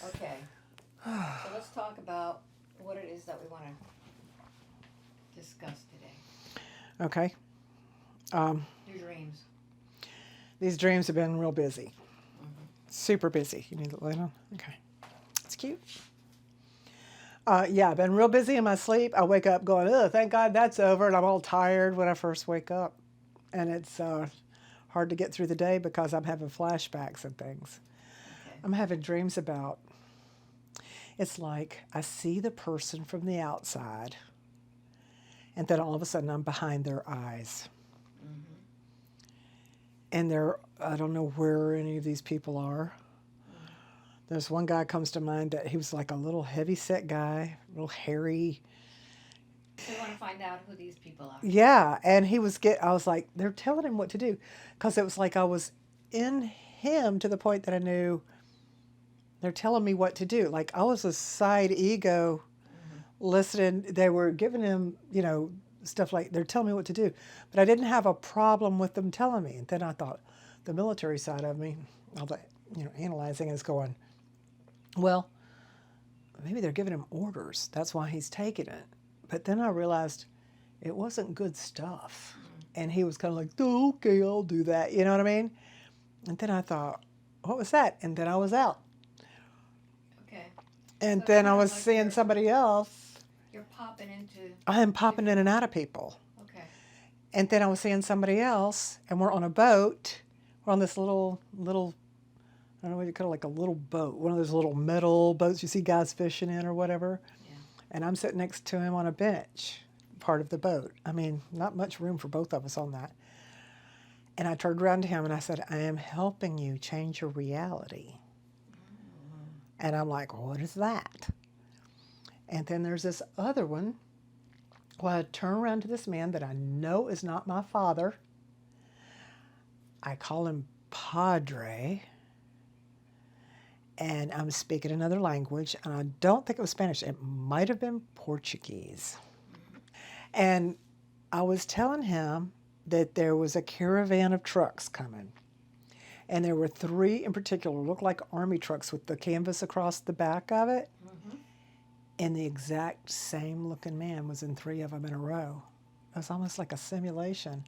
Okay, so let's talk about what it is that we want to discuss today. Okay. Your dreams. These dreams have been real busy. Super busy. You need the light on? Okay. It's cute. Yeah, I've been real busy in my sleep. I wake up going, oh, thank God that's over. And I'm all tired when I first wake up. And it's hard to get through the day because I'm having flashbacks and things. Okay. I'm having dreams about, it's like I see the person from the outside, and then all of a sudden I'm behind their eyes. And I don't know where any of these people are. There's one guy comes to mind that he was like a little heavy-set guy, real hairy. So we want to find out who these people are. Yeah, and I was like, they're telling him what to do. Because it was like I was in him to the point that I knew they're telling me what to do. Like I was a side ego listening. They were giving him, stuff like they're telling me what to do. But I didn't have a problem with them telling me. And then I thought the military side of me, all that, analyzing is going, well, maybe they're giving him orders. That's why he's taking it. But then I realized it wasn't good stuff. And he was kind of like, oh, okay, I'll do that. You know what I mean? And then I thought, what was that? And then I was out. Okay. And So then it's I not was like seeing somebody else. You're popping into. I am popping in and out of people. Okay. And then I was seeing somebody else, and we're on a boat. We're on this little, I don't know what you call it, like a little boat, one of those little metal boats you see guys fishing in or whatever. Yeah. And I'm sitting next to him on a bench, part of the boat. I mean, not much room for both of us on that. And I turned around to him and I said, I am helping you change your reality. And I'm like, what is that? And then there's this other one. Well, I turn around to this man that I know is not my father. I call him Padre. And I'm speaking another language. And I don't think it was Spanish. It might have been Portuguese. And I was telling him that there was a caravan of trucks coming. And there were 3 in particular, looked like army trucks with the canvas across the back of it. And the exact same looking man was in 3 of them in a row. It was almost like a simulation.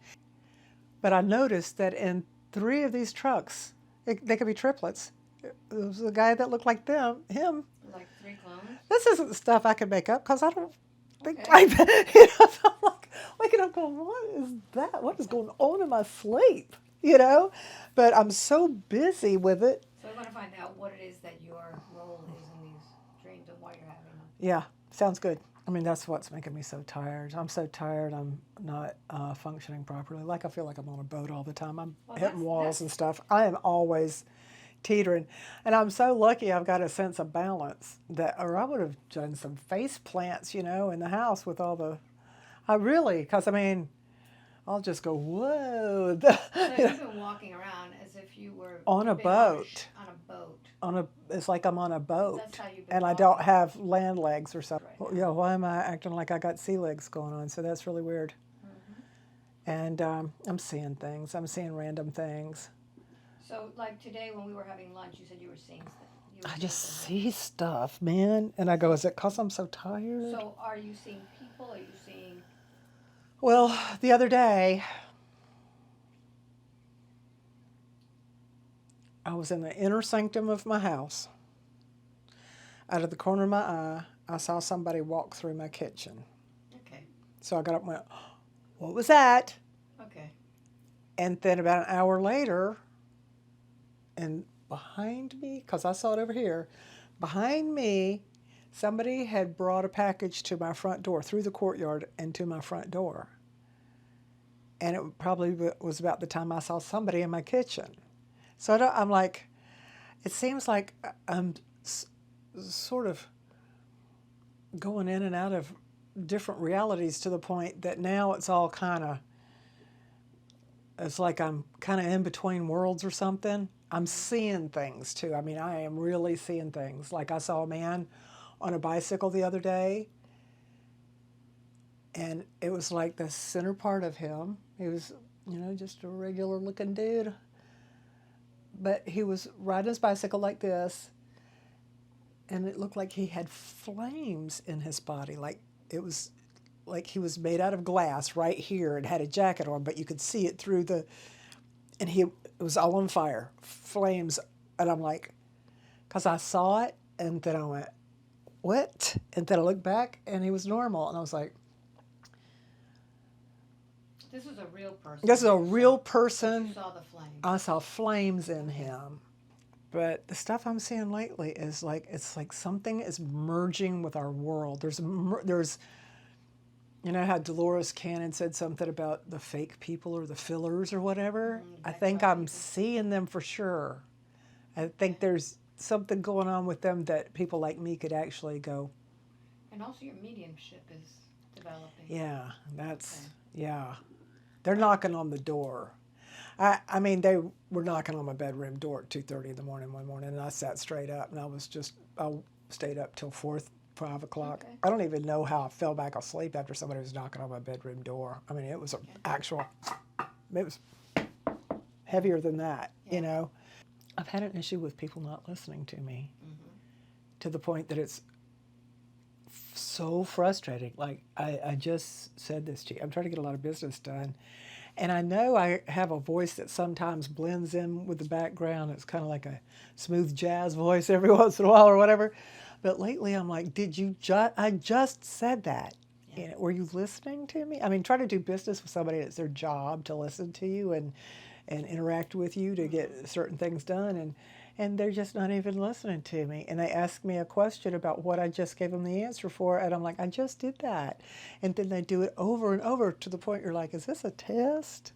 But I noticed that in 3 of these trucks, they could be triplets. It was a guy that looked like him. Like 3 clones. This isn't stuff I could make up because I don't think Okay. like that. So I'm like waking up going, what is that? What is going on in my sleep? But I'm so busy with it. So we want to find out what it is that your role is in these dreams and why you're having them. Yeah, sounds good. I mean, that's what's making me so tired. I'm so tired. I'm not functioning properly. Like I feel like I'm on a boat all the time. I'm hitting walls and stuff. I am always teetering, and I'm so lucky. I've got a sense of balance or I would have done some face plants, in the house with all the. Because I mean, I'll just go whoa. So you've been walking around as if you were On a been boat. On a boat. It's like I'm on a boat. That's how you've been and I walking. don't have land legs or something. Right. Yeah, why am I acting like I got sea legs going on? So that's really weird. And I'm seeing things. I'm seeing random things. So, like today when we were having lunch, you said you were seeing stuff. I just see stuff, man. And I go, is it because I'm so tired? So, are you seeing people? Are you seeing? Well, the other day, I was in the inner sanctum of my house. Out of the corner of my eye, I saw somebody walk through my kitchen. Okay. So I got up and went, what was that? Okay. And then about an hour later, and behind me, because I saw it over here, behind me, somebody had brought a package to my front door, through the courtyard and to my front door. And it probably was about the time I saw somebody in my kitchen. So I'm like, it seems like I'm sort of going in and out of different realities to the point that now it's all it's like I'm kind of in between worlds or something. I'm seeing things too. I mean, I am really seeing things. Like I saw a man on a bicycle the other day, and it was like the center part of him. He was, just a regular looking dude. But he was riding his bicycle like this, and it looked like he had flames in his body, like it was like he was made out of glass right here and had a jacket on, but you could see it through the, and it was all on fire, flames. And I'm like, because I saw it, and then I went, what? And then I looked back, and he was normal, and I was like, This is a real person. this is a real But person. you saw the flame. I saw flames in him. But the stuff I'm seeing lately is like, it's like something is merging with our world. There's, you know how Dolores Cannon said something about the fake people or the fillers or whatever? I think I'm seeing them for sure. I think there's something going on with them that people like me could actually go. And also your mediumship is developing. Yeah, yeah. They're knocking on the door. I mean, they were knocking on my bedroom door at 2:30 in the morning one morning, and I sat straight up, and I stayed up till 4, 5 o'clock. Okay. I don't even know how I fell back asleep after somebody was knocking on my bedroom door. I mean, it was it was heavier than that, you know. I've had an issue with people not listening to me to the point that it's so frustrating. Like, I just said this to you. I'm trying to get a lot of business done. And I know I have a voice that sometimes blends in with the background. It's kind of like a smooth jazz voice every once in a while or whatever. But lately I'm like, I just said that. Yeah. You know, were you listening to me? I mean, try to do business with somebody. It's their job to listen to you and interact with you to get certain things done. And they're just not even listening to me. And they ask me a question about what I just gave them the answer for, and I'm like, I just did that. And then they do it over and over to the point you're like, is this a test?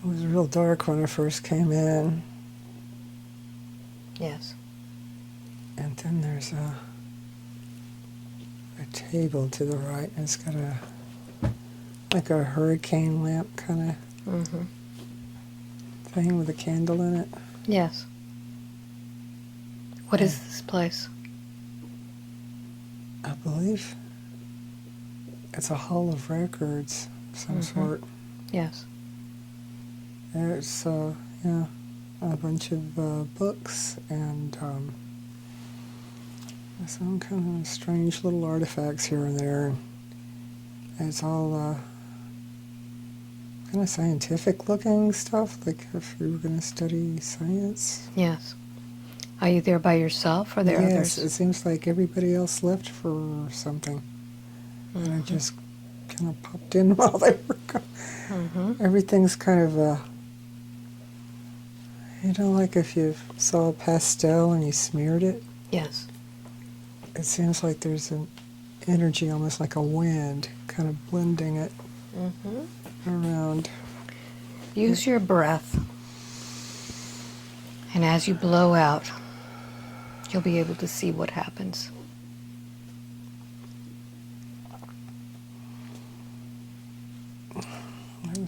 It was real dark when I first came in. Yes. And then there's a table to the right, and it's got like a hurricane lamp kind of thing with a candle in it. Yes. What is this place? I believe it's a hall of records of some sort. Yes. There's a bunch of books and some kind of strange little artifacts here and there. And it's all kind of scientific looking stuff, like if you were going to study science. Yes. Are you there by yourself, or are there Yes, others? it seems like everybody else left for something. And I just kind of popped in while they were gone. Everything's kind of, like if you saw a pastel and you smeared it. Yes. It seems like there's an energy, almost like a wind, kind of blending it around. Use your breath. And as you blow out, you'll be able to see what happens.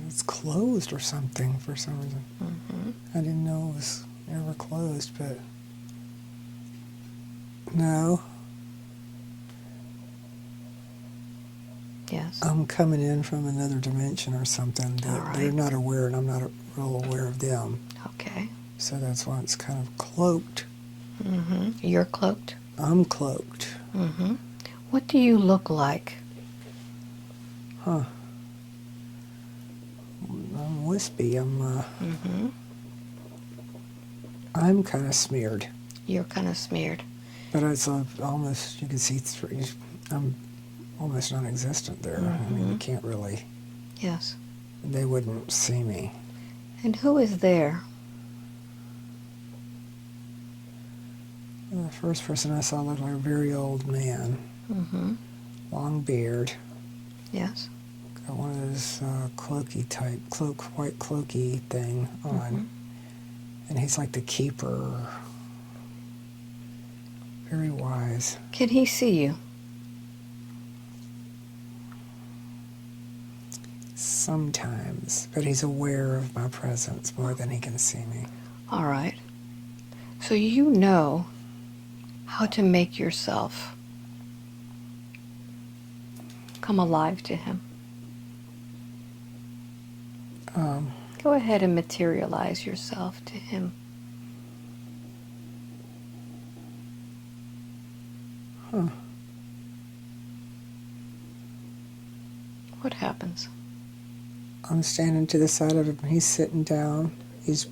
It's closed or something for some reason. I didn't know it was ever closed, but no. Yes. I'm coming in from another dimension or something that All right. they're not aware, and I'm not real aware of them. Okay. So that's why it's kind of cloaked. You're cloaked. I'm cloaked. What do you look like? Huh. I'm wispy. I'm kind of smeared. You're kind of smeared. But it's almost, you can see through, I'm almost non-existent there. I mean, you can't really, Yes. they wouldn't see me. And who is there? The first person I saw looked like a very old man. Long beard. Yes. Got one of those cloaky type, white cloaky thing on. And he's like the keeper. Very wise. Can he see you? Sometimes, but he's aware of my presence more than he can see me. All right. So you know how to make yourself come alive to him. Go ahead and materialize yourself to him. Huh. What happens? I'm standing to the side of him. He's sitting down. He's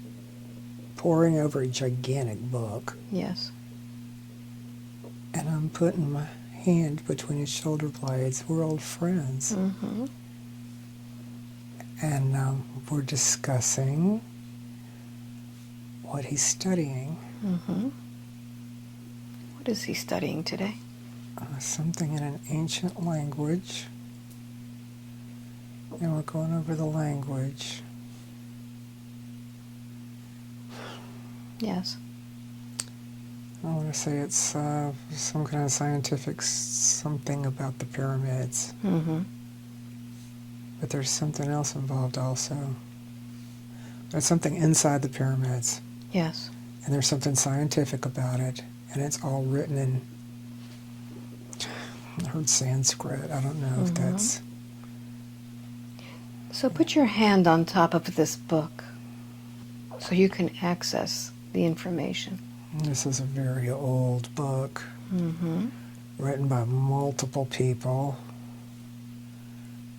poring over a gigantic book. Yes. And I'm putting my hand between his shoulder blades. We're old friends. Mm-hmm. And we're discussing what he's studying. Mm-hmm. What is he studying today? Something in an ancient language. And we're going over the language. Yes. I want to say it's some kind of scientific something about the pyramids. Mm-hmm. But there's something else involved also. There's something inside the pyramids. Yes. And there's something scientific about it. And it's all written in, I heard Sanskrit. I don't know if that's... So put your hand on top of this book so you can access the information. This is a very old book, written by multiple people.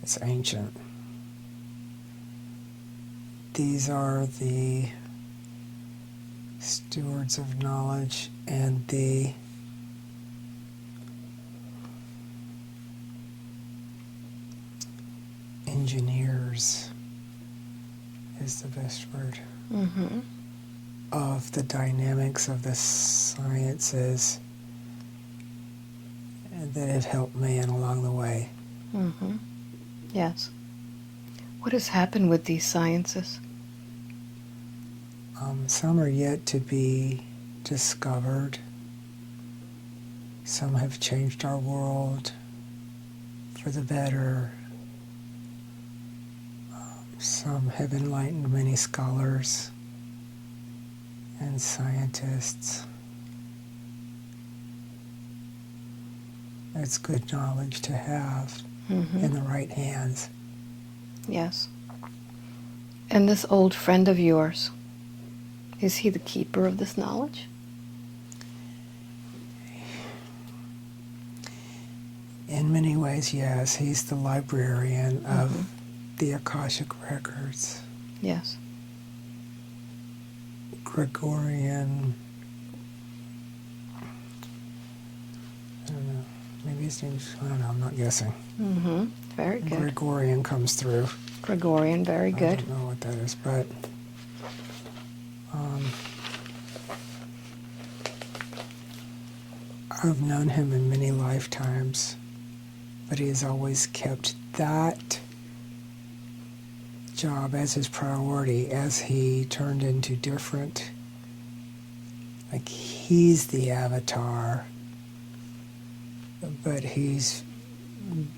It's ancient. These are the stewards of knowledge and the engineers is the best word. Of the dynamics of the sciences that have helped man along the way. Yes. What has happened with these sciences? Some are yet to be discovered. Some have changed our world for the better. Some have enlightened many scholars and scientists. It's good knowledge to have in the right hands. Yes. And this old friend of yours, is he the keeper of this knowledge? In many ways, yes. He's the librarian of the Akashic records. Yes. Gregorian, I don't know, maybe his name's, I don't know, I'm not guessing. Very good. Gregorian comes through. Gregorian, very good. I don't know what that is, but I've known him in many lifetimes, but he has always kept that job as his priority as he turned into different, like he's the avatar, but he's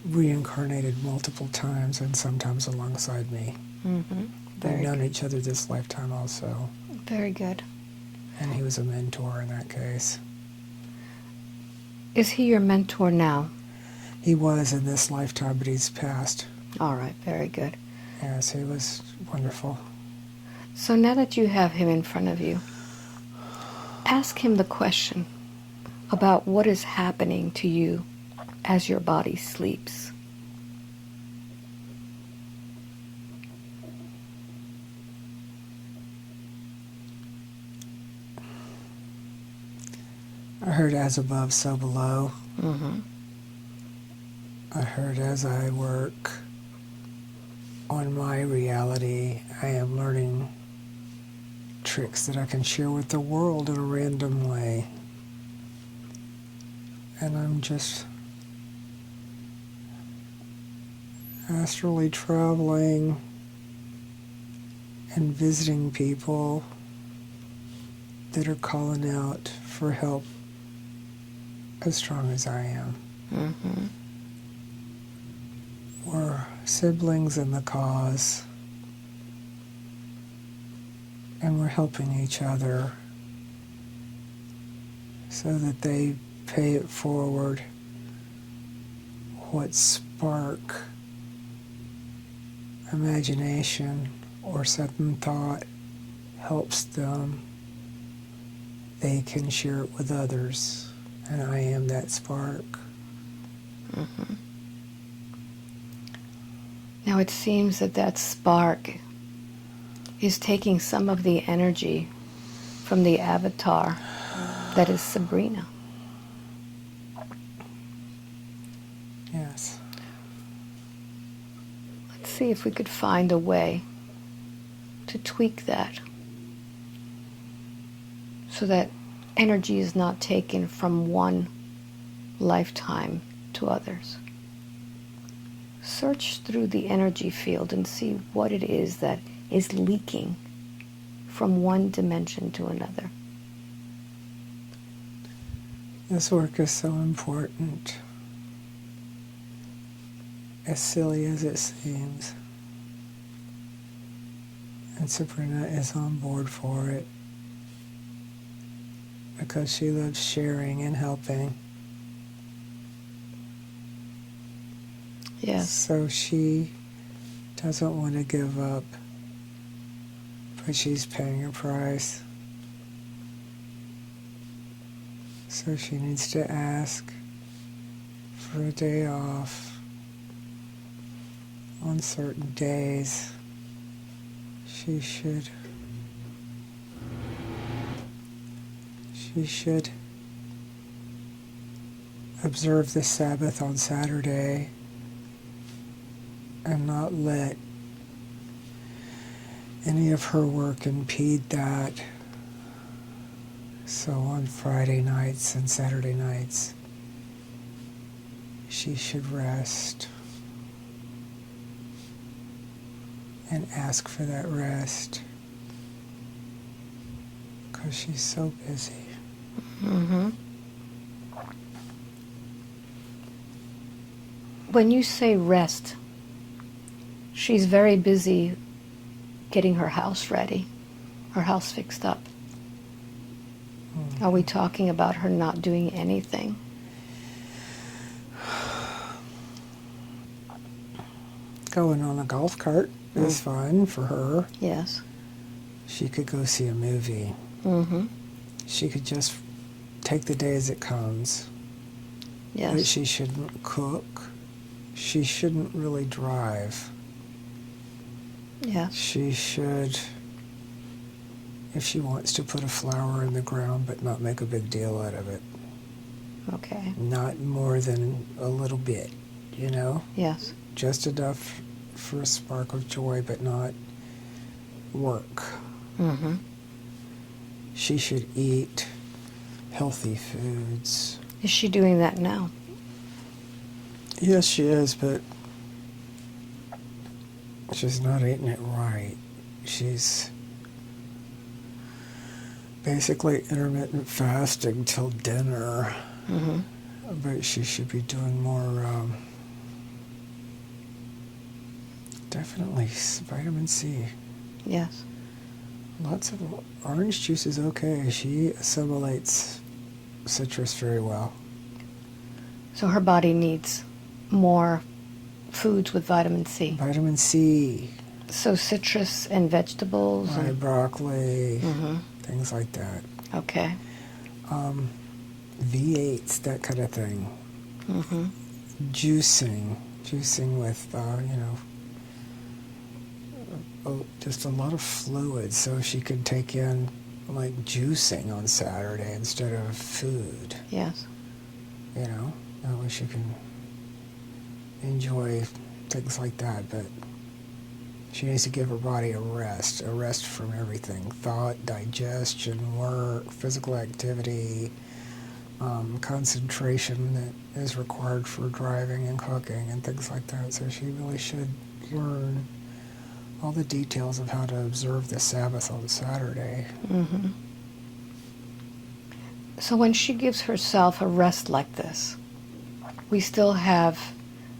reincarnated multiple times and sometimes alongside me. We've known each other this lifetime also. Very good. And he was a mentor in that case. Is he your mentor now? He was in this lifetime, but he's passed. All right, very good. Yes, he was wonderful. So now that you have him in front of you, ask him the question about what is happening to you as your body sleeps. I heard as above, so below. I heard as I work on my reality, I am learning tricks that I can share with the world in a random way. And I'm just astrally traveling and visiting people that are calling out for help as strong as I am. We're siblings in the cause, and we're helping each other so that they pay it forward what spark imagination or sudden thought helps them, they can share it with others. And I am that spark. Mm-hmm. Now it seems that that spark is taking some of the energy from the avatar that is Sabrina. Yes. Let's see if we could find a way to tweak that so that energy is not taken from one lifetime to others. Search through the energy field and see what it is that is leaking from one dimension to another. This work is so important, as silly as it seems. And Sabrina is on board for it because she loves sharing and helping. Yes. So she doesn't want to give up, but she's paying a price. So she needs to ask for a day off on certain days. She should observe the Sabbath on Saturday and not let any of her work impede that. So on Friday nights and Saturday nights, she should rest and ask for that rest because she's so busy. Mm-hmm. When you say rest, she's very busy getting her house ready, her house fixed up. Are we talking about her not doing anything? Going on a golf cart is fun for her. Yes. She could go see a movie. Mm-hmm. She could just take the day as it comes. Yes. But she shouldn't cook. She shouldn't really drive. Yes. She should, if she wants to, put a flower in the ground but not make a big deal out of it. Okay. Not more than a little bit, you know? Yes. Just enough for a spark of joy but not work. Mm-hmm. She should eat healthy foods. Is she doing that now? Yes, she is, but she's not eating it right. She's basically intermittent fasting till dinner. Mm-hmm. But she should be doing more, definitely vitamin C. Yes. Lots of orange juice is okay. She assimilates citrus very well. So her body needs more foods with vitamin C. Vitamin C. So citrus and vegetables. Right, And broccoli, mm-hmm. things like that. Okay. V8s, that kind of thing. Mm-hmm. Juicing with, just a lot of fluid so she can take in like juicing on Saturday instead of food. Yes. That way she can enjoy things like that, but she needs to give her body a rest from everything: thought, digestion, work, physical activity, concentration that is required for driving and cooking and things like that. So she really should learn all the details of how to observe the Sabbath on Saturday. Mm-hmm. So when she gives herself a rest like this, we still have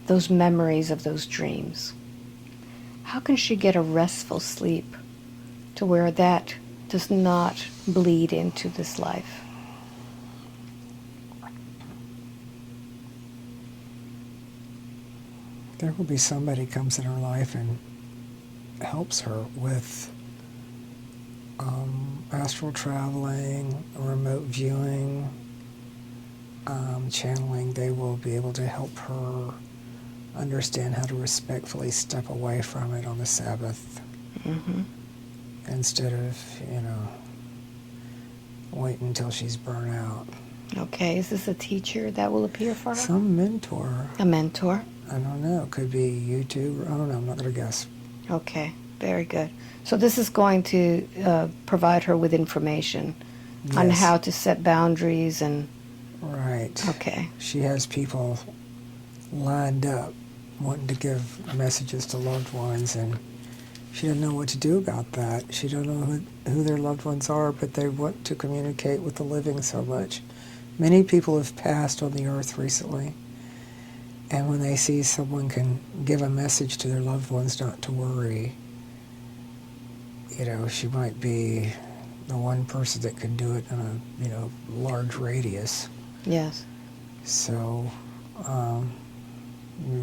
those memories of those dreams. How can she get a restful sleep to where that does not bleed into this life? There will be somebody comes in her life and helps her with astral traveling, remote viewing, channeling. They will be able to help her understand how to respectfully step away from it on the Sabbath, instead of, waiting until she's burnt out. Okay, is this a teacher that will appear for her? Some mentor. A mentor? I don't know. Could be YouTube. I don't know. I'm not going to guess. Okay, very good. So this is going to provide her with information on Yes. how to set boundaries and... Right. Okay. She has people lined up wanting to give messages to loved ones, and she doesn't know what to do about that. She don't know who their loved ones are, but they want to communicate with the living so much. Many people have passed on the earth recently, and when they see someone can give a message to their loved ones not to worry, she might be the one person that can do it in a, large radius. Yes. So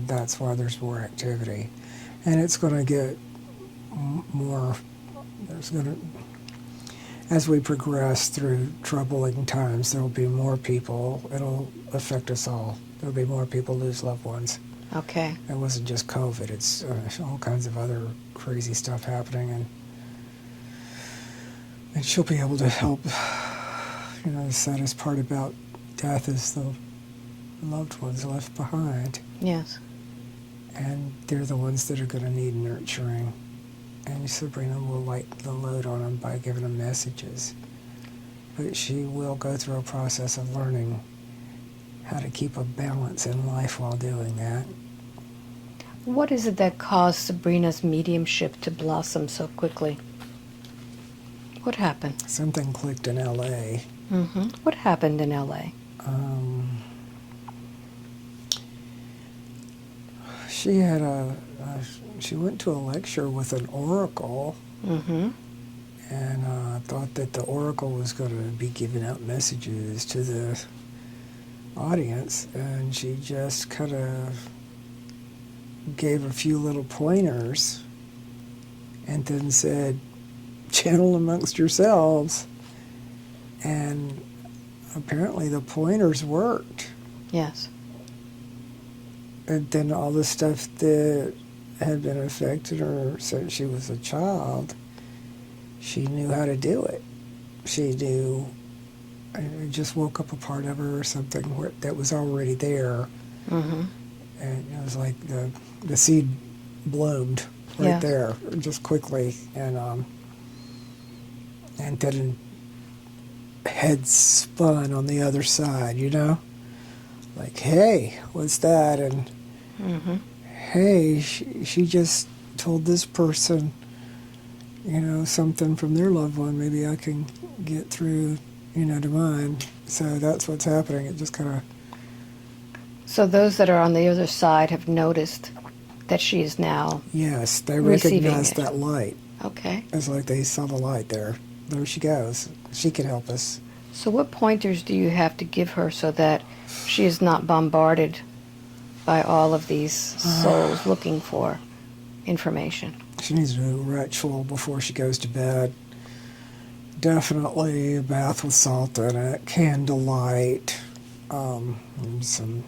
that's why there's more activity. And it's going to get more, as we progress through troubling times, there will be more people. It'll affect us all. There'll be more people lose loved ones. Okay. It wasn't just COVID. It's all kinds of other crazy stuff happening. And she'll be able to help. The saddest part about death is the loved ones left behind. Yes. And they're the ones that are going to need nurturing. And Sabrina will lighten the load on them by giving them messages. But she will go through a process of learning how to keep a balance in life while doing that. What is it that caused Sabrina's mediumship to blossom so quickly? What happened? Something clicked in L.A. What happened in L.A.? She had she went to a lecture with an oracle, and thought that the oracle was going to be giving out messages to the audience, and she just kind of gave a few little pointers and then said, channel amongst yourselves. And apparently the pointers worked. Yes. And then all the stuff that had been affected her since she was a child, she knew how to do it. She knew, it just woke up a part of her or something that was already there. And it was like the seed bloomed right there, just quickly. And then head spun on the other side, Like, hey, what's that? And hey, she just told this person, something from their loved one. Maybe I can get through, to mine. So that's what's happening. It just kind of... So those that are on the other side have noticed that she is now... Yes, they receiving recognize it. that light. Okay. It's like they saw the light there. There she goes. She can help us. So what pointers do you have to give her so that she is not bombarded by all of these souls looking for information? She needs to do a ritual before she goes to bed. Definitely a bath with salt in it, candlelight, and some,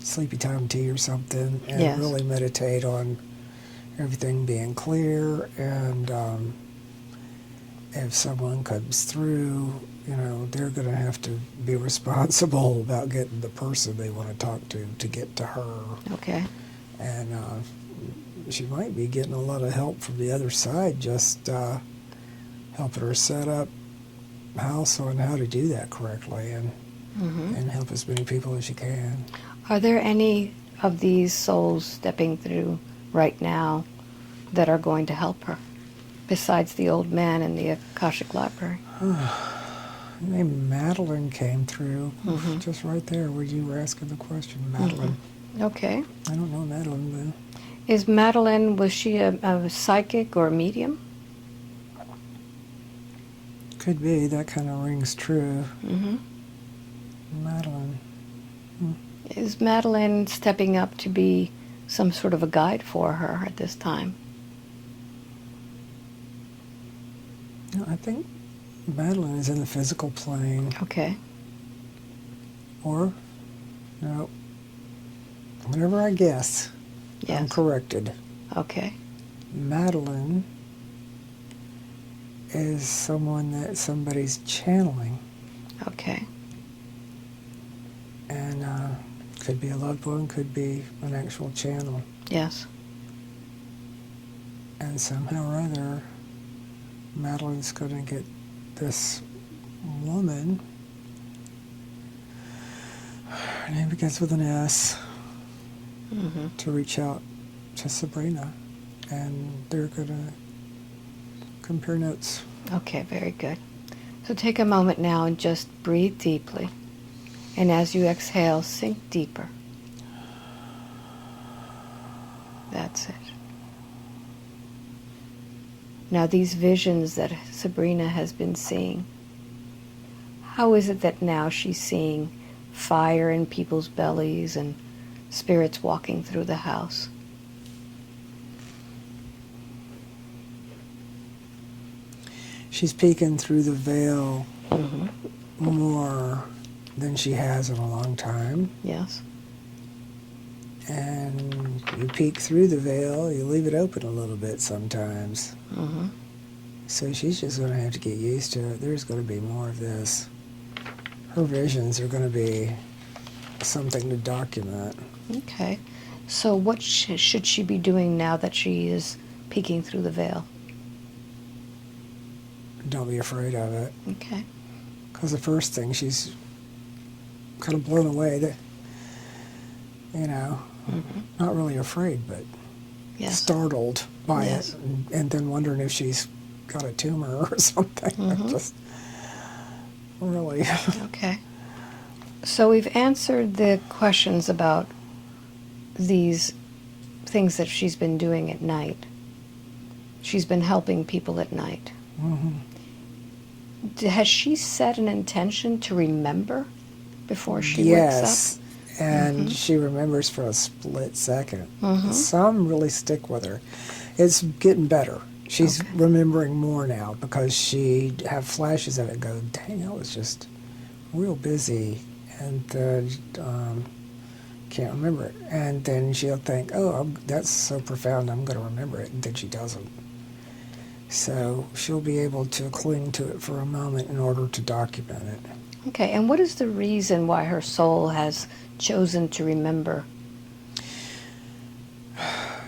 sleepy time tea or something, and really meditate on everything being clear. And if someone comes through, they're going to have to be responsible about getting the person they want to talk to get to her. Okay. And she might be getting a lot of help from the other side, just helping her set up house on how to do that correctly, and help as many people as she can. Are there any of these souls stepping through right now that are going to help her, besides the old man in the Akashic Library? Named Madeline came through, just right there where you were asking the question, Madeline. Okay. I don't know Madeline, Is Madeline, was she a psychic or a medium? could be. That kind of rings true. Madeline. Is Madeline stepping up to be some sort of a guide for her at this time? No, I think Madeline is in the physical plane. Okay. Or, no, whenever I guess, Yes. I'm corrected. Okay. Madeline is someone that somebody's channeling. Okay. And could be a loved one, could be an actual channel. Yes. And somehow or other, Madeline's going to get this woman. Her name begins with an S. Mm-hmm. To reach out to Sabrina. And they're going to compare notes. Okay, very good. So take a moment now and just breathe deeply. And as you exhale, sink deeper. That's it. Now these visions that Sabrina has been seeing, how is it that now she's seeing fire in people's bellies and spirits walking through the house? She's peeking through the veil Mm-hmm. more than she has in a long time. Yes. And you peek through the veil, you leave it open a little bit sometimes. Mm-hmm. So she's just going to have to get used to it. There's going to be more of this. Her visions are going to be something to document. Okay. So what should she be doing now that she is peeking through the veil? Don't be afraid of it. Okay. Because the first thing, she's kind of blown away that, Mm-hmm. not really afraid, but Yes. startled by Yes. it, and then wondering if she's got a tumor or something. Mhm. Just really. Okay. So we've answered the questions about these things that she's been doing at night. She's been helping people at night. Mhm. Has she set an intention to remember before she Yes, wakes and Mhm. she remembers for a split second. Mhm. Some really stick with her. It's getting better. She's Okay. remembering more now because she have flashes of it. Go, dang, I was just real busy, and can't remember it. And then she'll think, oh, that's so profound, I'm going to remember it, and then she doesn't. So she'll be able to cling to it for a moment in order to document it. up? Okay, and what is the reason why her soul has chosen to remember?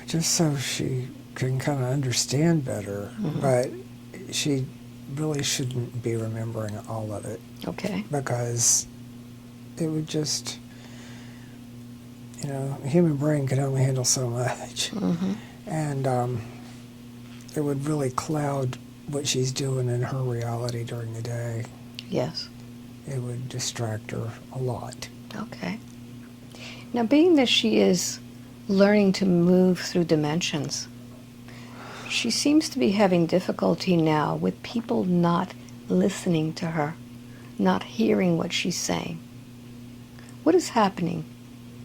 Just so she can kind of understand better, but she really shouldn't be remembering all of it Okay. because it would just, the human brain can only handle so much. Mm-hmm. And it would really cloud what she's doing in her reality during the day. Yes. It would distract her a lot. Okay. Now, being that she is learning to move through dimensions, she seems to be having difficulty now with people not listening to her, not hearing what she's saying. What is happening?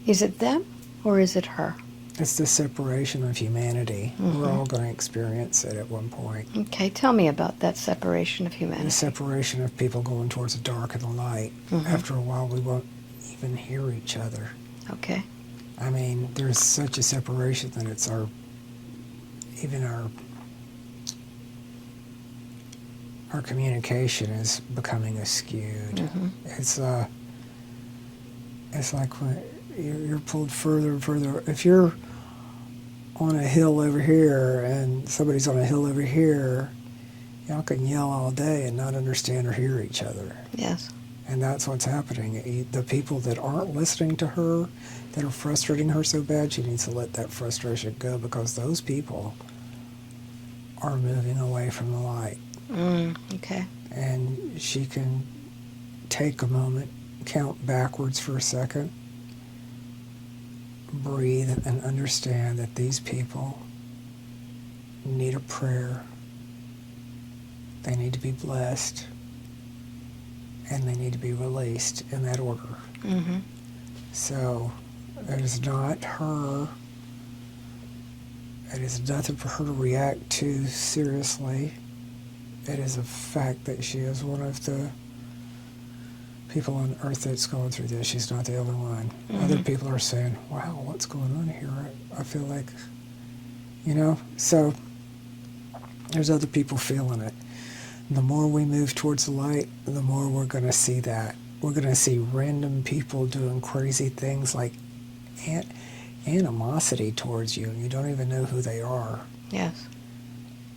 Is it them or is it her? It's the separation of humanity. Mhm. We're all going to experience it at one point. Okay, tell me about that separation of The humanity. separation of people going towards the dark and the light. Mhm. After a while, we won't even hear each other. Okay. I mean, there's such a separation that it's even our communication is becoming skewed. Mhm. It's like when you're pulled further and further. If you're on a hill over here and somebody's on a hill over here, y'all can yell all day and not understand or hear each other. Yes. And that's what's happening. The people that aren't listening to her, that are frustrating her so bad, she needs to let that frustration go because those people are moving away from the light. Okay. And she can take a moment, count backwards for a second, breathe, and understand that these people need a prayer. They need to be blessed. And they need to be released in that order. Mm-hmm. So it is not her It is nothing for her to react to seriously. It is a fact that she is one of the people on earth that's going through this. She's not the only one. Other people are saying, wow, what's going on here? I feel like, so there's other people feeling it. The more we move towards the light, the more we're going to see that. We're going to see random people doing crazy things like animosity towards you, and you don't even know who they are. Yes.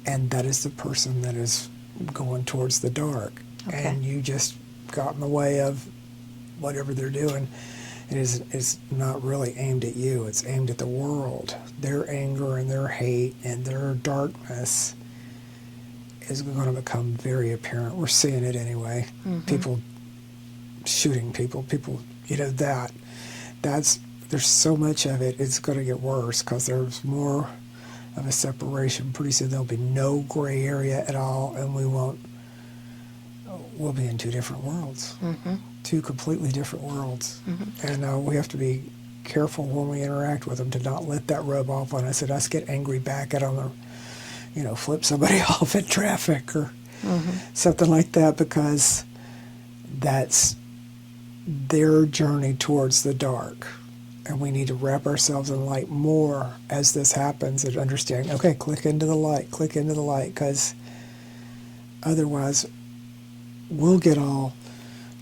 And that is the person that is going towards the dark. Okay. And you just got in the way of whatever they're doing. It's not really aimed at you. It's aimed at the world. Their anger and their hate and their darkness is going to become very apparent. We're seeing it anyway. People shooting people, there's so much of it, it's going to get worse because there's more of a separation. Pretty soon there'll be no gray area at all, and we'll be in two different worlds. Two completely different worlds. And we have to be careful when we interact with them to not let that rub off on us and us get angry back at them, or flip somebody off in traffic or something like that, because that's their journey towards the dark. And we need to wrap ourselves in light more as this happens and understand, okay, click into the light, because otherwise we'll get all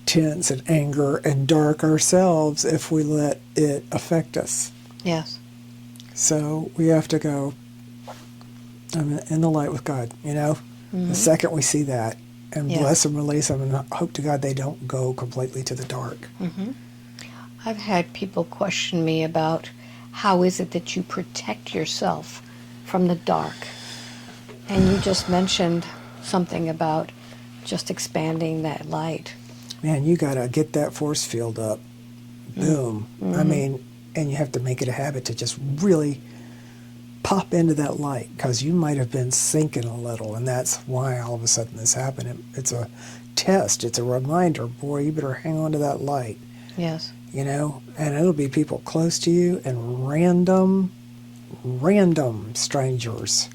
tense and anger and dark ourselves if we let it affect us. Yes. So we have to go, I'm in the light with God, The second we see that, and bless them, release them, and hope to God they don't go completely to the dark. I've had people question me about how is it that you protect yourself from the dark. And you just mentioned something about just expanding that light. Man, you got to get that force field up. Boom. I mean, and you have to make it a habit to just really pop into that light, because you might have been sinking a little, and that's why all of a sudden this happened. It's a test. It's a reminder. Boy, you better hang on to that light. Yes. And it'll be people close to you and random strangers.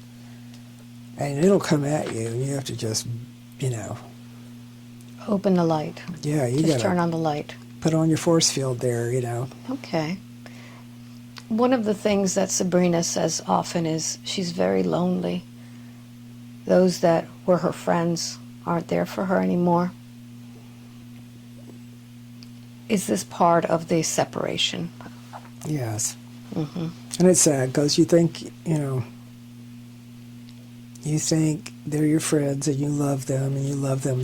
And it'll come at you, and you have to just, Open the light. Yeah, you just got to turn on the light. Put on your force field there, Okay. One of the things that Sabrina says often is she's very lonely. Those that were her friends aren't there for her anymore. Is this part of the separation? Yes. And it's sad because you think, you think they're your friends and you love them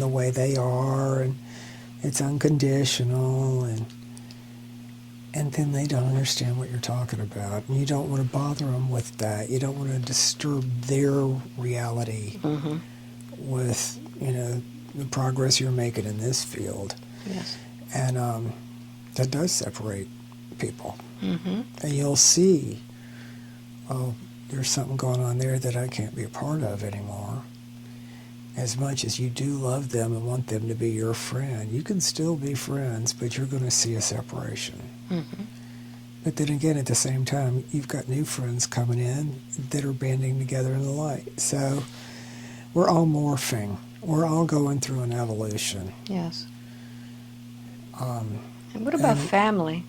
the way they are, and it's unconditional, and then they don't understand what you're talking about, and you don't want to bother them with that. You don't want to disturb their reality with, the progress you're making in this field. Yes. And that does separate people. And you'll see, oh, there's something going on there that I can't be a part of anymore. As much as you do love them and want them to be your friend, you can still be friends, but you're going to see a separation. But then again, at the same time, you've got new friends coming in that are banding together in the light. So we're all morphing. We're all going through an evolution. Yes. And what about family?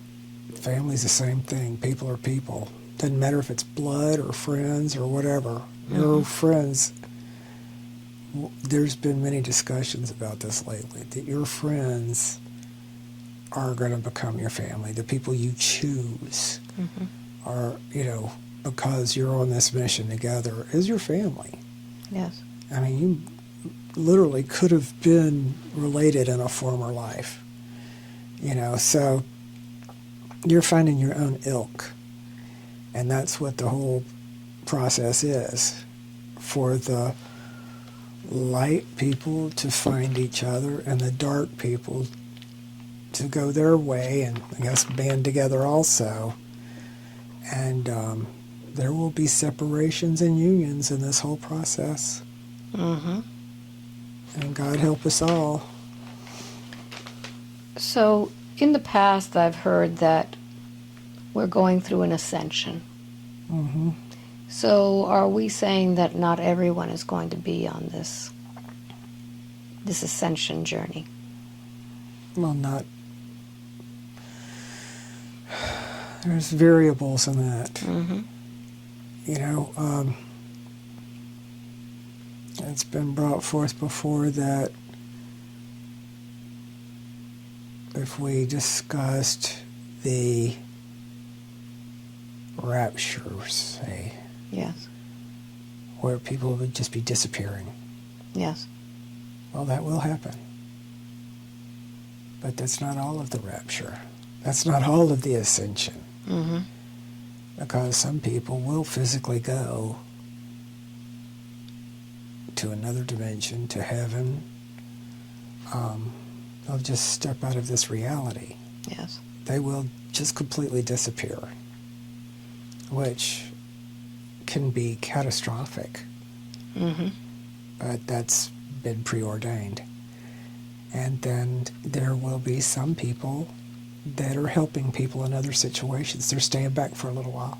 Family's the same thing. People are people. Doesn't matter if it's blood or friends or whatever. Your friends, there's been many discussions about this lately, that your friends are going to become your family. The people you choose are, because you're on this mission together, is your family. Yes. I mean, you literally could have been related in a former life. So you're finding your own ilk. And that's what the whole process is, for the light people to find each other and the dark people to go their way and, I guess, band together also. And there will be separations and unions in this whole process. And God help us all. So, in the past, I've heard that we're going through an ascension. So are we saying that not everyone is going to be on this ascension journey? Well, not. There's variables in that. Mm-hmm. You know, it's been brought forth before that if we discussed the rapture, say, Yes. where people would just be disappearing, Yes. well, that will happen. But that's not all of the rapture. That's not all of the ascension. Mm-hmm. Because some people will physically go to another dimension, to heaven. They'll just step out of this reality. Yes. They will just completely disappear, which can be catastrophic. Mm-hmm. But that's been preordained. And then there will be some people that are helping people in other situations. They're staying back for a little while.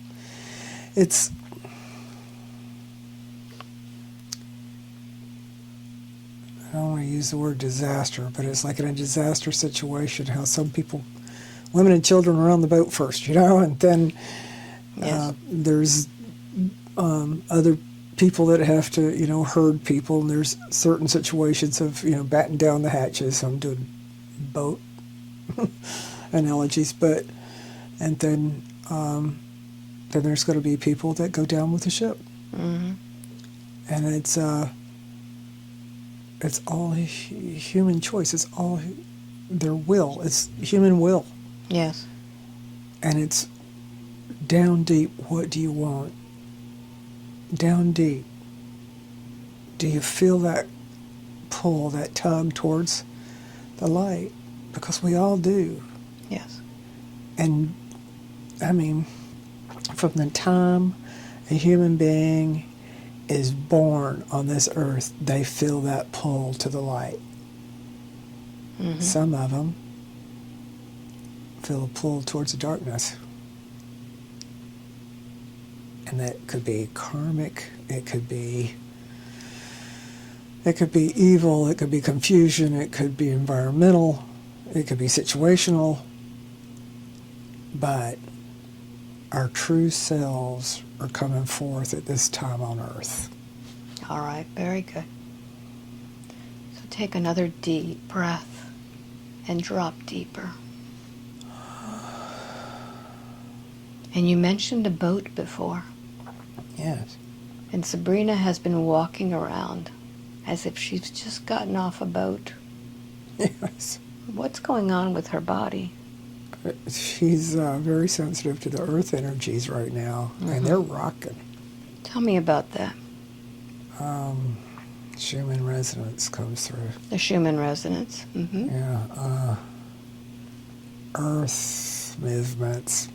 It's I don't want to use the word disaster, but it's like in a disaster situation how some people, women and children are on the boat first, you know, and then Yes. there's other people that have to, you know, herd people, and there's certain situations of, you know, batten down the hatches. I'm doing boat analogies, but and then there's going to be people that go down with the ship, Mm-hmm. and it's all human choice. It's all their will. It's human will, Yes. and it's down deep. What do you want? Down deep. Do you feel that pull, that tug towards the light? Because we all do. Yes. And I mean, from the time a human being is born on this earth, they feel that pull to the light. Mm-hmm. Some of them feel a pull towards the darkness. And that could be karmic, it could be evil, it could be confusion, it could be environmental, it could be situational. But our true selves are coming forth at this time on earth. All right. Very good. So take another deep breath and drop deeper. And you mentioned a boat before. Yes. And Sabrina has been walking around as if she's just gotten off a boat. Yes. What's going on with her body? She's very sensitive to the earth energies right now, and they're rocking. Tell me about that. Schumann resonance comes through. The Schumann resonance. Mm-hmm. Yeah. Earth movements.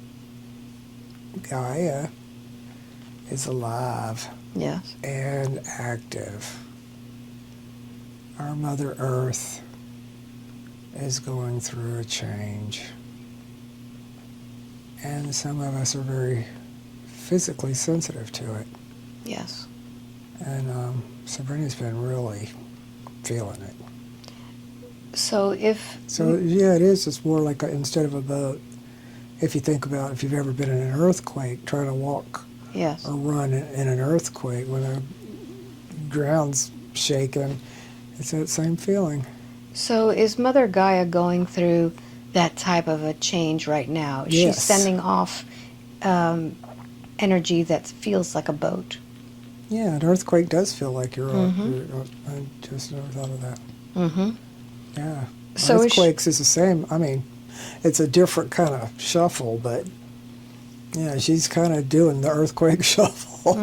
Gaia is alive Yes. and active. Our Mother Earth is going through a change. And some of us are very physically sensitive to it. Yes. And Sabrina's been really feeling it. So if... So, yeah, it is. It's more like instead of a boat, if you think about if you've ever been in an earthquake, trying to walk Yes. or run in an earthquake when the ground's shaking, it's that same feeling. So is Mother Gaia going through that type of a change right now? Yes. She's sending off energy that feels like a boat. Yeah, an earthquake does feel like you're I just never thought of that. Mm-hmm. Yeah. So Earthquakes is the same. I mean, it's a different kind of shuffle, but yeah, she's kind of doing the earthquake shuffle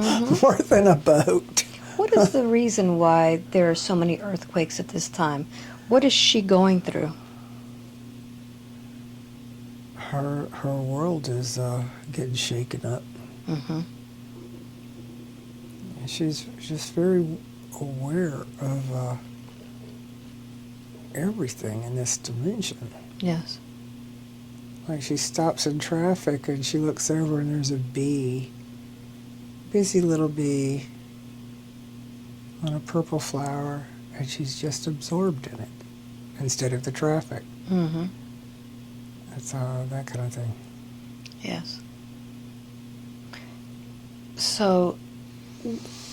more than a boat. What is the reason why there are so many earthquakes at this time? What is she going through? Her world is getting shaken up. Mm-hmm. She's just very aware of everything in this dimension. Yes. Like she stops in traffic and she looks over and there's a bee busy little bee on a purple flower, and she's just absorbed in it instead of the traffic. Mm-hmm. That's that kind of thing. Yes. So,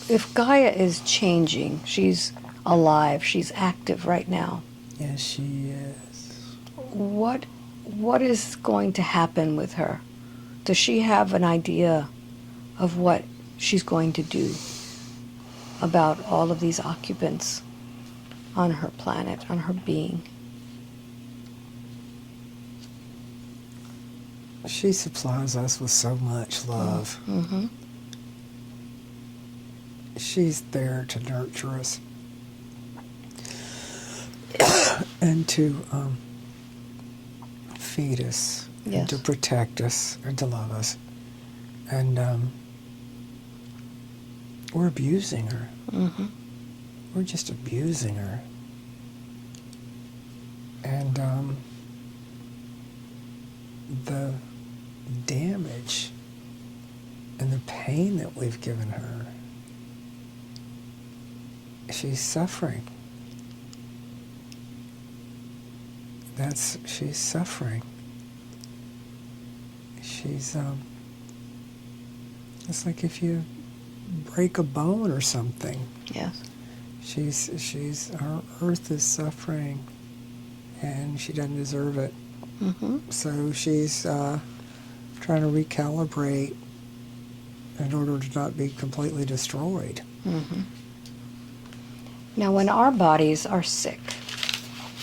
if Gaia is changing, she's alive, she's active right now. Yes, she is. What is going to happen with her? Does she have an idea of what she's going to do about all of these occupants on her planet, on her being? She supplies us with so much love. Mm-hmm. She's there to nurture us and to feed us, Yes. and to protect us, and to love us. And we're abusing her. Mm-hmm. We're just abusing her. And the damage and the pain that we've given her, she's suffering. She's suffering. She's, it's like if you break a bone or something. Yes. Our earth is suffering, and she doesn't deserve it. Mm-hmm. So she's trying to recalibrate in order to not be completely destroyed. Mm-hmm. Now, when our bodies are sick,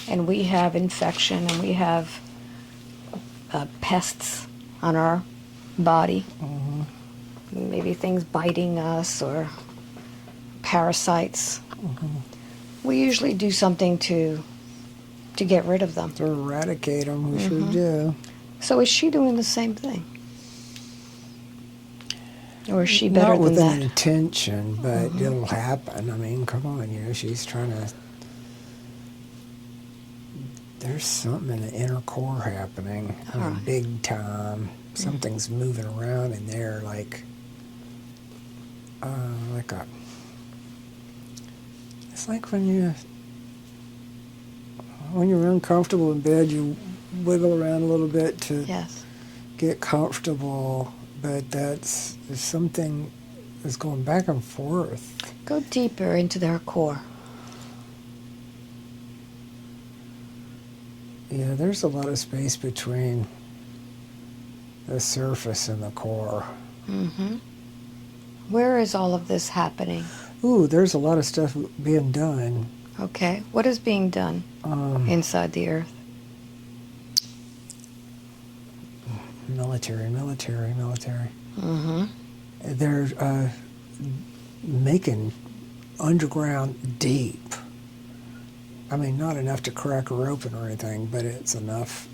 and we have infection, and we have pests on our body, Mm-hmm. maybe things biting us or parasites, Mm-hmm. we usually do something to get rid of them. To eradicate them, we sure Mhm. do. So is she doing the same thing? Or is she better Not with than an that? intention, but Mhm. it'll happen. I mean, come on, she's trying to... There's something in the inner core happening. I mean, Alright. big time. Something's moving around in there like a... It's like when you're uncomfortable in bed, you wiggle around a little bit to Yes. get comfortable, but there's something that's going back and forth. Go deeper into their core. Yeah, there's a lot of space between the surface and the core. Mm-hmm. Where is all of this happening? Ooh, there's a lot of stuff being done. Okay. What is being done inside the earth? Military. Mm-hmm. They're making underground deep. I mean, not enough to crack her open or anything, but it's enough.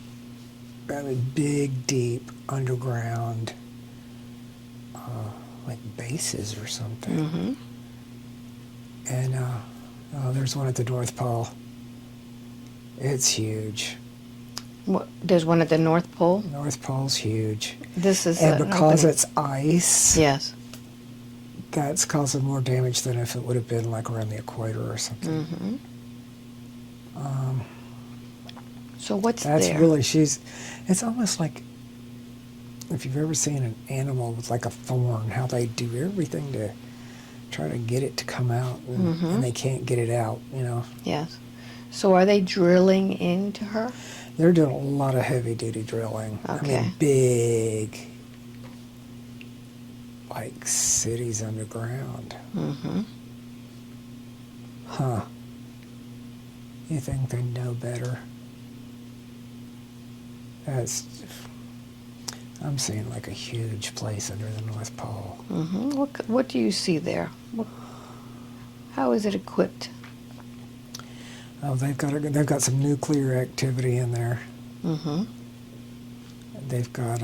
I mean, big, deep underground, like bases or something. Mm-hmm. And there's one at the North Pole. It's huge. There's one at the North Pole. North Pole's huge. This is And an because opening. it's ice, Yes. that's causing more damage than if it would have been like around the equator or something. Mm-hmm. So what's That's there? really, it's almost like if you've ever seen an animal with like a thorn, how they do everything to try to get it to come out, and they can't get it out, Yes. So are they drilling into her? They're doing a lot of heavy-duty drilling. Okay. I mean, big, like cities underground. Mm-hmm. Huh. You think they know better? I'm seeing like a huge place under the North Pole. Mm-hmm. What do you see there? How is it equipped? Oh, they've got some nuclear activity in there. Mm-hmm. They've got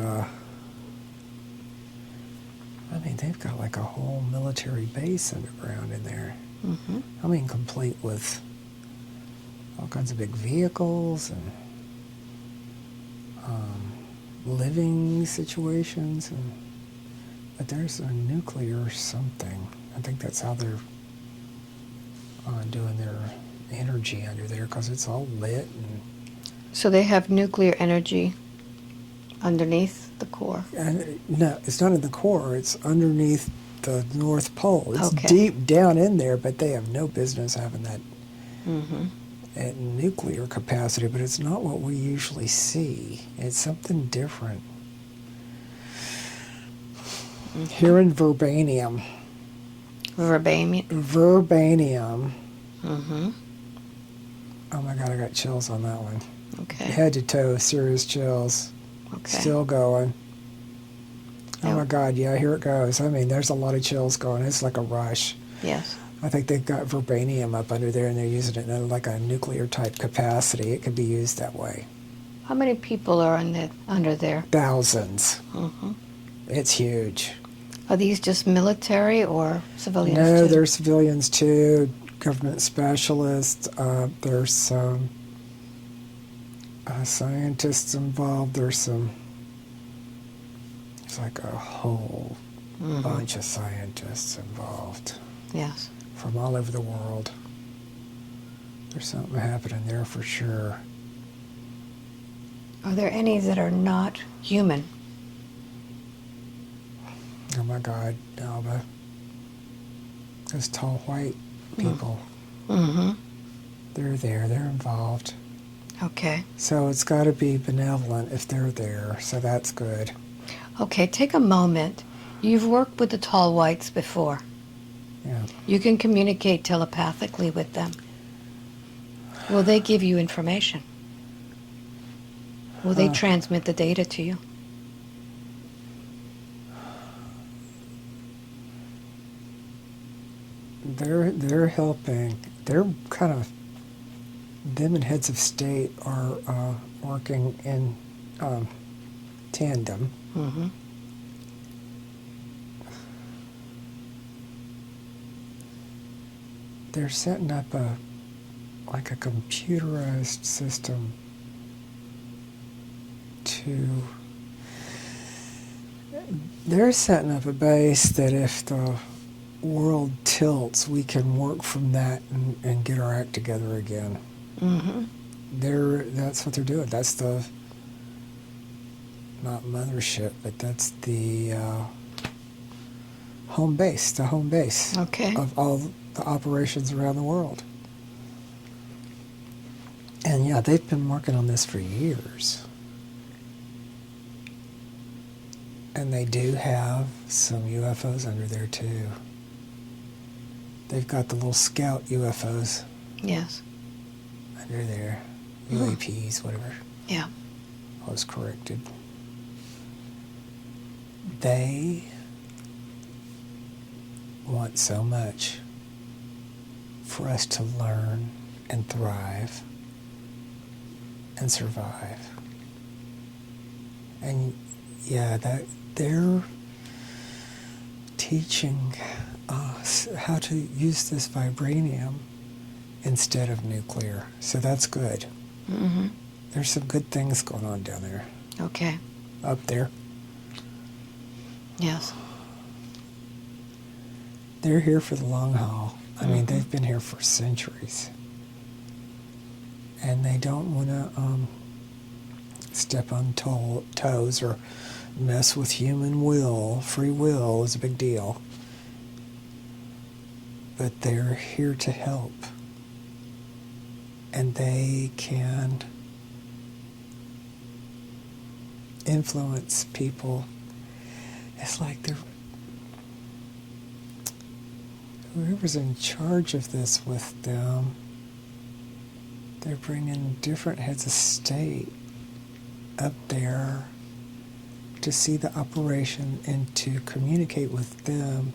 they've got like a whole military base underground in there. Mm-hmm. I mean, complete with all kinds of big vehicles and living situations, and But there's a nuclear something. I think that's how they're doing their energy under there, because it's all lit. And So they have nuclear energy underneath the core. no, it's not in the core. It's underneath the North Pole. It's Okay. deep down in there, but they have no business having that Mm-hmm. at nuclear capacity. But it's not what we usually see. It's something different. Here in Verbanium. Verbanium. Mm-hmm. Oh my God, I got chills on that one. Okay. Head to toe, serious chills. Okay. Still going. Oh Yeah. my God, yeah, here it goes. I mean, there's a lot of chills going. It's like a rush. Yes. I think they've got verbanium up under there, and they're using it in like a nuclear type capacity. It could be used that way. How many people are under there? Thousands. Mm-hmm. It's huge. Are these just military or civilians No, too? there's civilians too, government specialists. There's some scientists involved. There's like a whole Mm-hmm. bunch of scientists involved Yes. from all over the world. There's something happening there for sure. Are there any that are not human? Oh my God, Alba. Those tall white people, Mm-hmm. they're there, they're involved. Okay. So it's got to be benevolent if they're there, so that's good. Okay, take a moment. You've worked with the tall whites before. Yeah. You can communicate telepathically with them. Will they give you information? Will they transmit the data to you? They're helping. They're kind of, them and heads of state are working in tandem. Mm-hmm. They're setting up a computerized system they're setting up a base that if the world tilts, we can work from that and get our act together again. Mm-hmm. That's what they're doing. That's the, not mothership, but that's the home base Okay. of all the operations around the world. And yeah, they've been working on this for years. And they do have some UFOs under there too. They've got the little scout UFOs Yes. under there. Mhm. UAPs, whatever. Yeah. I was corrected. They want so much for us to learn and thrive and survive. And yeah, that they're teaching us how to use this vibranium instead of nuclear. So that's good. Mm-hmm. There's some good things going on down there, Okay. up there. Yes. They're here for the long haul. I mean, Mhm. they've been here for centuries. And they don't want to step on toes or mess with human will. Free will is a big deal. But they're here to help. And they can influence people. It's like they're, whoever's in charge of this with them, they're bringing different heads of state up there to see the operation and to communicate with them.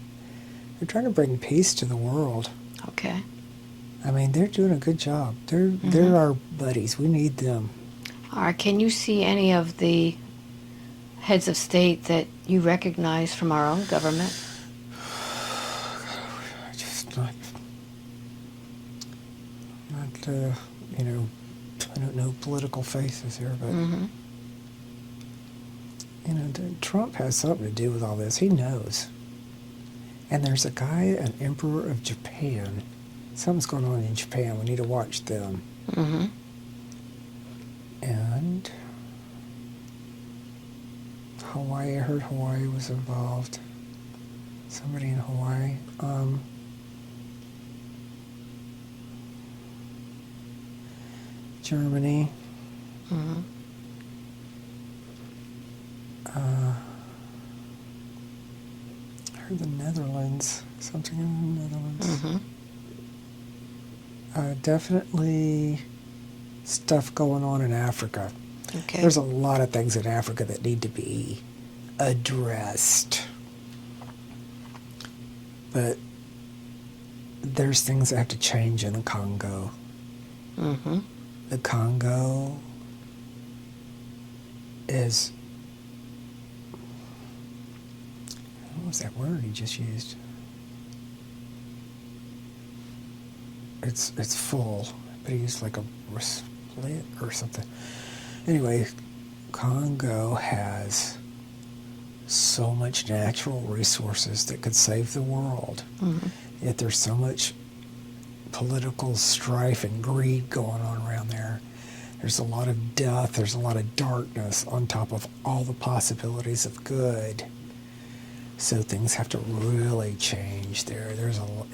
They're trying to bring peace to the world. Okay. I mean, they're doing a good job. They're our buddies. We need them. All right. Can you see any of the heads of state that you recognize from our own government? Just not I don't know political faces here, but Mm-hmm. you know, Trump has something to do with all this. He knows. And there's a guy, an emperor of Japan. Something's going on in Japan. We need to watch them. Mm-hmm. And Hawaii, I heard Hawaii was involved. Somebody in Hawaii. Germany. Mm-hmm. I heard the Netherlands. Something in the Netherlands. Mm-hmm. Definitely stuff going on in Africa. Okay. There's a lot of things in Africa that need to be addressed. But there's things that have to change in the Congo. Mm-hmm. The Congo is... What was that word he just used? It's full, but he used like a split or something. Anyway, Congo has so much natural resources that could save the world. Mm-hmm. Yet there's so much political strife and greed going on around there. There's a lot of death, there's a lot of darkness on top of all the possibilities of good. So things have to really change there.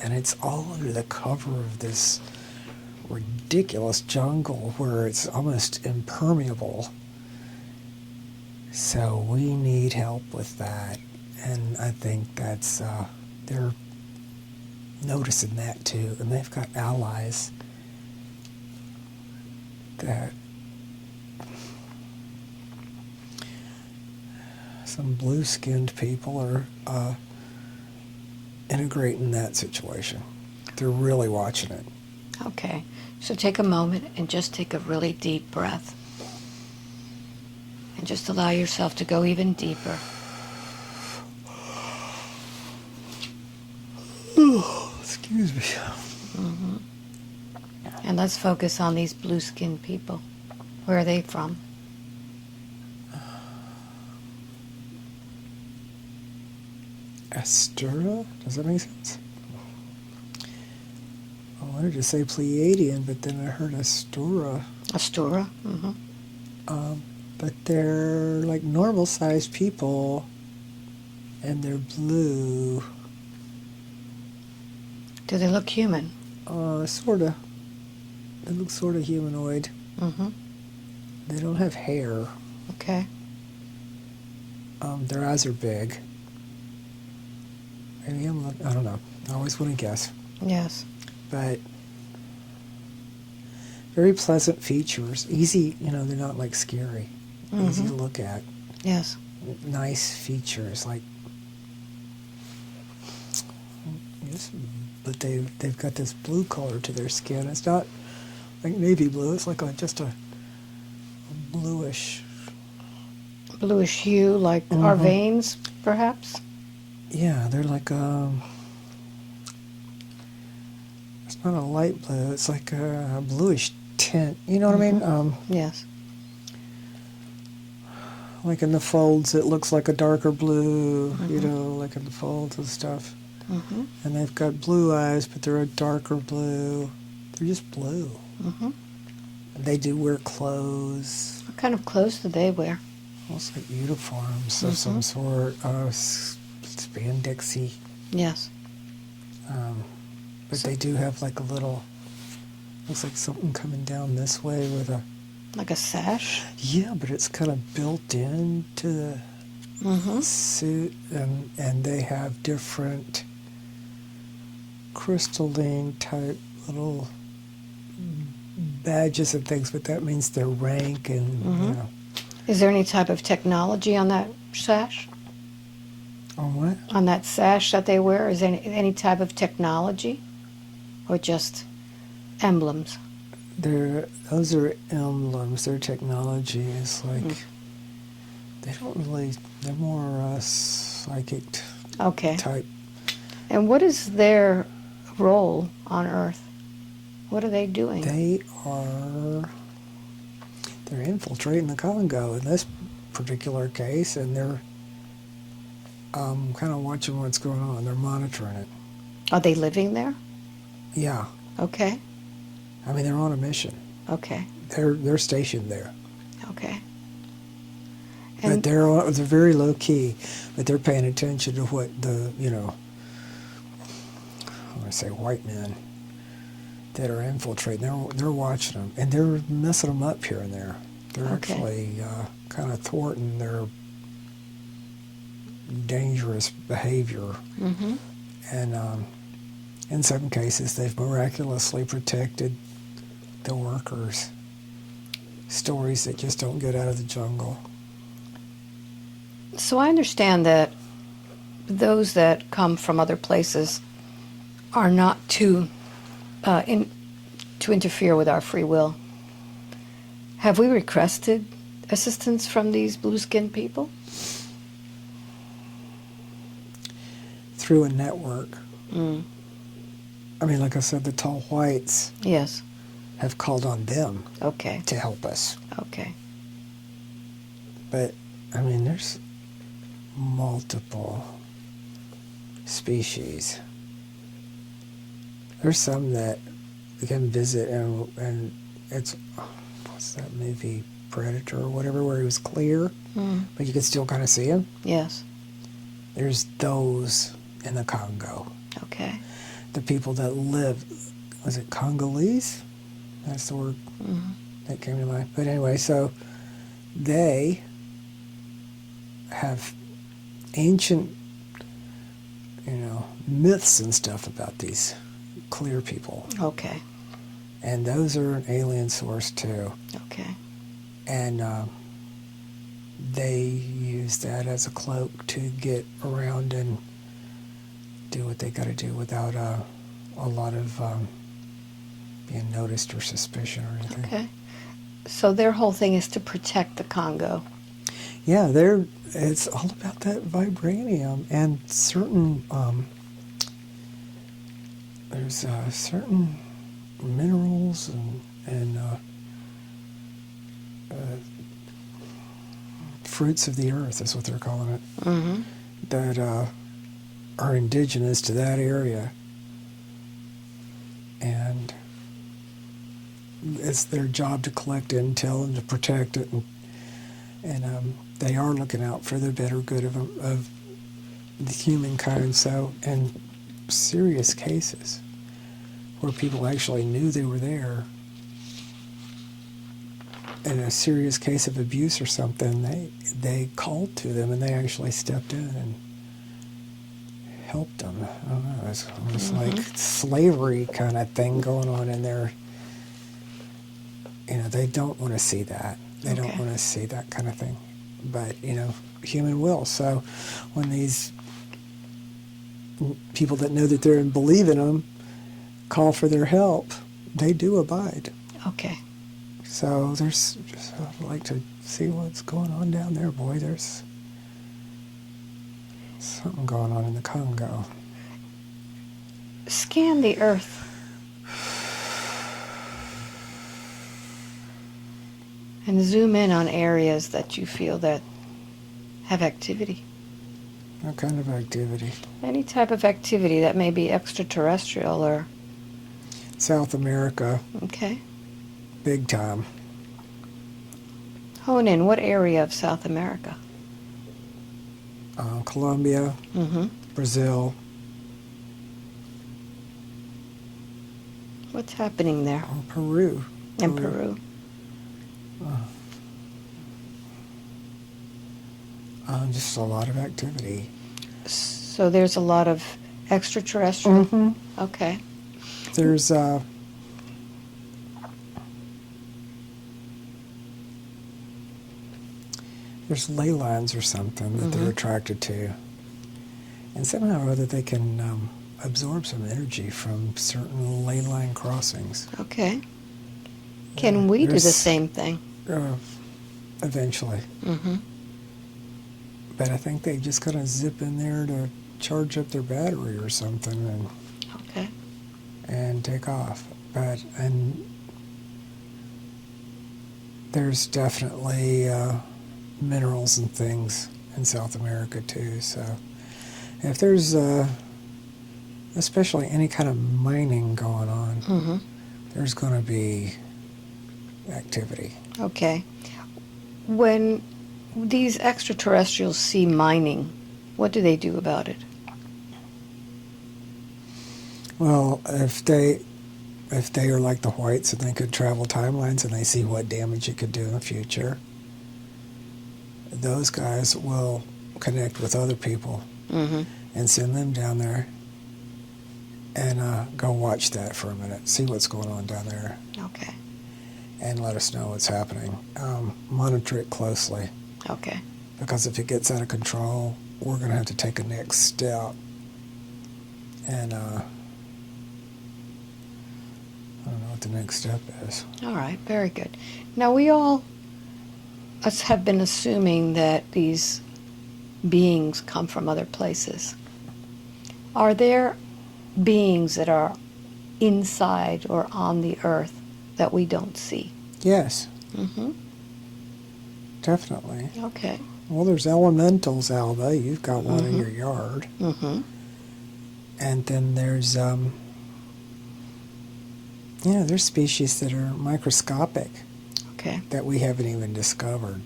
And it's all under the cover of this ridiculous jungle where it's almost impermeable. So we need help with that. And I think that's, they're noticing that too. And they've got allies that some blue-skinned people are integrating that situation. They're really watching it. Okay. So take a moment and just take a really deep breath. And just allow yourself to go even deeper. Excuse me. Mm-hmm. And let's focus on these blue-skinned people. Where are they from? Astura? Does that make sense? I wanted to say Pleiadian, but then I heard Astura. Astura? Mm-hmm. But they're like normal-sized people, and they're blue. Do they look human? Sorta. They look sort of humanoid. Mm-hmm. They don't have hair. Okay. Their eyes are big. Maybe I don't know. I always want to guess. Yes. But very pleasant features. Easy, they're not like scary. Mm-hmm. Easy to look at. Yes. Nice features, like. Yes, but they've got this blue color to their skin. It's not like navy blue. It's like just a bluish Hue, like our Mm-hmm. veins, perhaps? Yeah, they're like it's not a light blue. It's like a bluish tint. You know what I mean? Yes. Like in the folds, it looks like a darker blue. Mm-hmm. Like in the folds and stuff. Mm-hmm. And they've got blue eyes, but they're a darker blue. They're just blue. Mm-hmm. And they do wear clothes. What kind of clothes do they wear? Almost like uniforms of some sort. Spandexy. Yes. But they do have like a little, looks like something coming down this way with a... Like a sash? Yeah, but it's kind of built into the suit, and they have different crystalline type little badges and things, but that means their rank and, Is there any type of technology on that sash? On what? On that sash that they wear? Is there any type of technology? Or just emblems? Those are emblems. Their technology is like, they don't really, they're more psychic type. And what is their role on Earth? What are they doing? They're infiltrating the Congo, and particular case, and they're kind of watching what's going on. They're monitoring it. Are they living there? Yeah. Okay. I mean, they're on a mission. Okay. They're stationed there. Okay. But they're very low key, but they're paying attention to what the, I want to say white men that are infiltrating. They're watching them, and they're messing them up here and there. They're actually kind of thwarting their dangerous behavior. Mm-hmm. And in some cases, they've miraculously protected the workers. Stories that just don't get out of the jungle. So I understand that those that come from other places are not to interfere with our free will. Have we requested assistance from these blue-skinned people? Through a network. Mm. I mean, like I said, the tall whites Yes. have called on them Okay. to help us. Okay. But, I mean, there's multiple species. There's some that we can visit, and it's, what's that movie, Predator or whatever, where he was clear, but you could still kind of see him. Yes. There's those in the Congo. Okay. The people that live, was it Congolese? That's the word that came to mind. But anyway, so they have ancient, myths and stuff about these clear people. Okay. And those are an alien source too. Okay. And they use that as a cloak to get around and do what they got to do without a lot of being noticed or suspicion or anything. Okay. So their whole thing is to protect the Congo. Yeah, it's all about that vibranium and certain, there's certain minerals and fruits of the earth is what they're calling it, that are indigenous to that area. And it's their job to collect intel and to protect it, and they are looking out for the better good of the humankind. So, in serious cases where people actually knew they were there, in a serious case of abuse or something, they called to them and they actually stepped in and helped them. I don't know, it's almost like slavery kind of thing going on in there. They don't want to see that. They don't want to see that kind of thing. But, human will. So when these people that know that they're and believe in them call for their help, they do abide. Okay. So there's just, I'd like to see what's going on down there, boy. There's something going on in the Congo. Scan the earth. And zoom in on areas that you feel that have activity. What kind of activity? Any type of activity that may be extraterrestrial or... South America. Okay. Big time. Hone in. What area of South America? Colombia, Brazil. What's happening there? Peru. In Peru. Just a lot of activity. So there's a lot of extraterrestrial? Okay. There's ley lines or something that they're attracted to. And somehow or other they can absorb some energy from certain ley line crossings. Okay. Can we do the same thing? Eventually. But I think they just kind of zip in there to charge up their battery or something and take off. And there's definitely minerals and things in South America too. So if there's especially any kind of mining going on, there's going to be activity. Okay. When these extraterrestrials see mining, what do they do about it? Well, if they are like the whites and they could travel timelines and they see what damage it could do in the future, those guys will connect with other people and send them down there and go watch that for a minute, see what's going on down there. Okay. And let us know what's happening. Monitor it closely. Okay. Because if it gets out of control, we're going to have to take a next step. And I don't know what the next step is. All right. Very good. Now, we all have been assuming that these beings come from other places. Are there beings that are inside or on the earth that we don't see? Yes. Mm-hmm. Definitely. Okay. Well, there's elementals, Alba. You've got one in your yard. Mm-hmm. And then there's, there's species that are microscopic Okay. that we haven't even discovered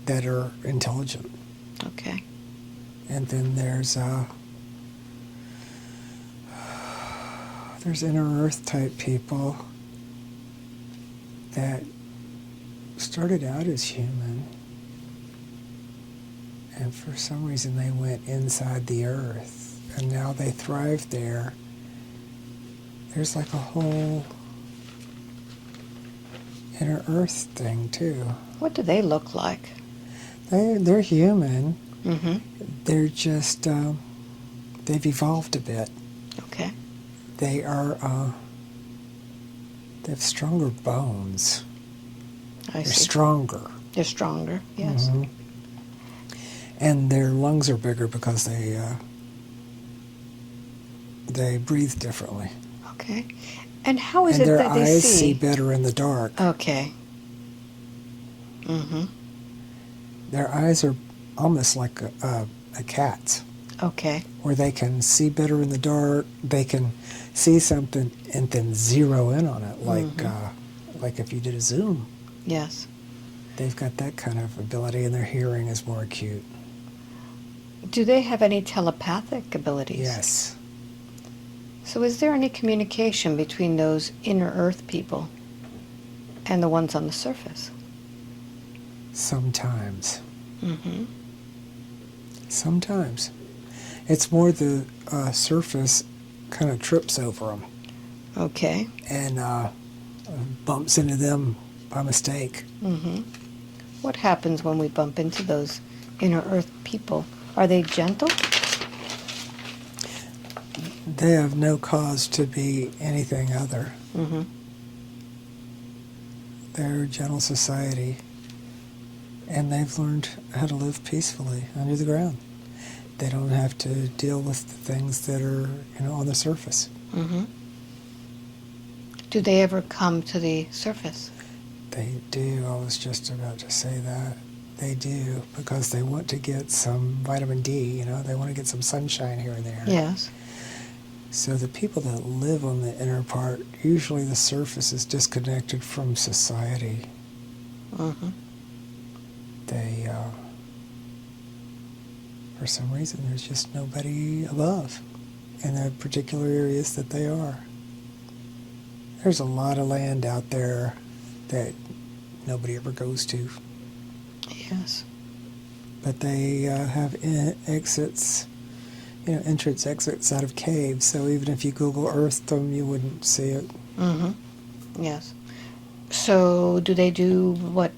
that are intelligent. Okay. And then there's inner earth type people that started out as human, and for some reason they went inside the earth, and now they thrive there. There's like a whole inner earth thing too. What do they look like? They're human. Mm-hmm. They're just they've evolved a bit. Okay. They have stronger bones. I They're see. stronger. They're stronger. Yes. And their lungs are bigger because they breathe differently. Okay. And how is And it their that they eyes see? see better in the dark. Okay. Mm-hmm. Their eyes are almost like a cat's, Okay. where they can see better in the dark. They can see something and then zero in on it, like if you did a zoom. Yes. They've got that kind of ability, and their hearing is more acute. Do they have any telepathic abilities? Yes. So is there any communication between those inner earth people and the ones on the surface? Sometimes. Mm-hmm. Sometimes. It's more the surface kind of trips over them Okay. and bumps into them by mistake. Mm-hmm. What happens when we bump into those inner earth people? Are they gentle? They have no cause to be anything other. Mm-hmm. They're a gentle society, and they've learned how to live peacefully under the ground. They don't have to deal with the things that are, on the surface. Mm-hmm. Do they ever come to the surface? They do. I was just about to say that. They do, because they want to get some vitamin D, they want to get some sunshine here and there. Yes. So the people that live on the inner part, usually the surface is disconnected from society. Mm-hmm. They, for some reason, there's just nobody above in the particular areas that they are. There's a lot of land out there that nobody ever goes to. Yes. But they have exits, entrance exits out of caves. So even if you Google Earth them, you wouldn't see it. Mm-hmm. Yes. So do they do what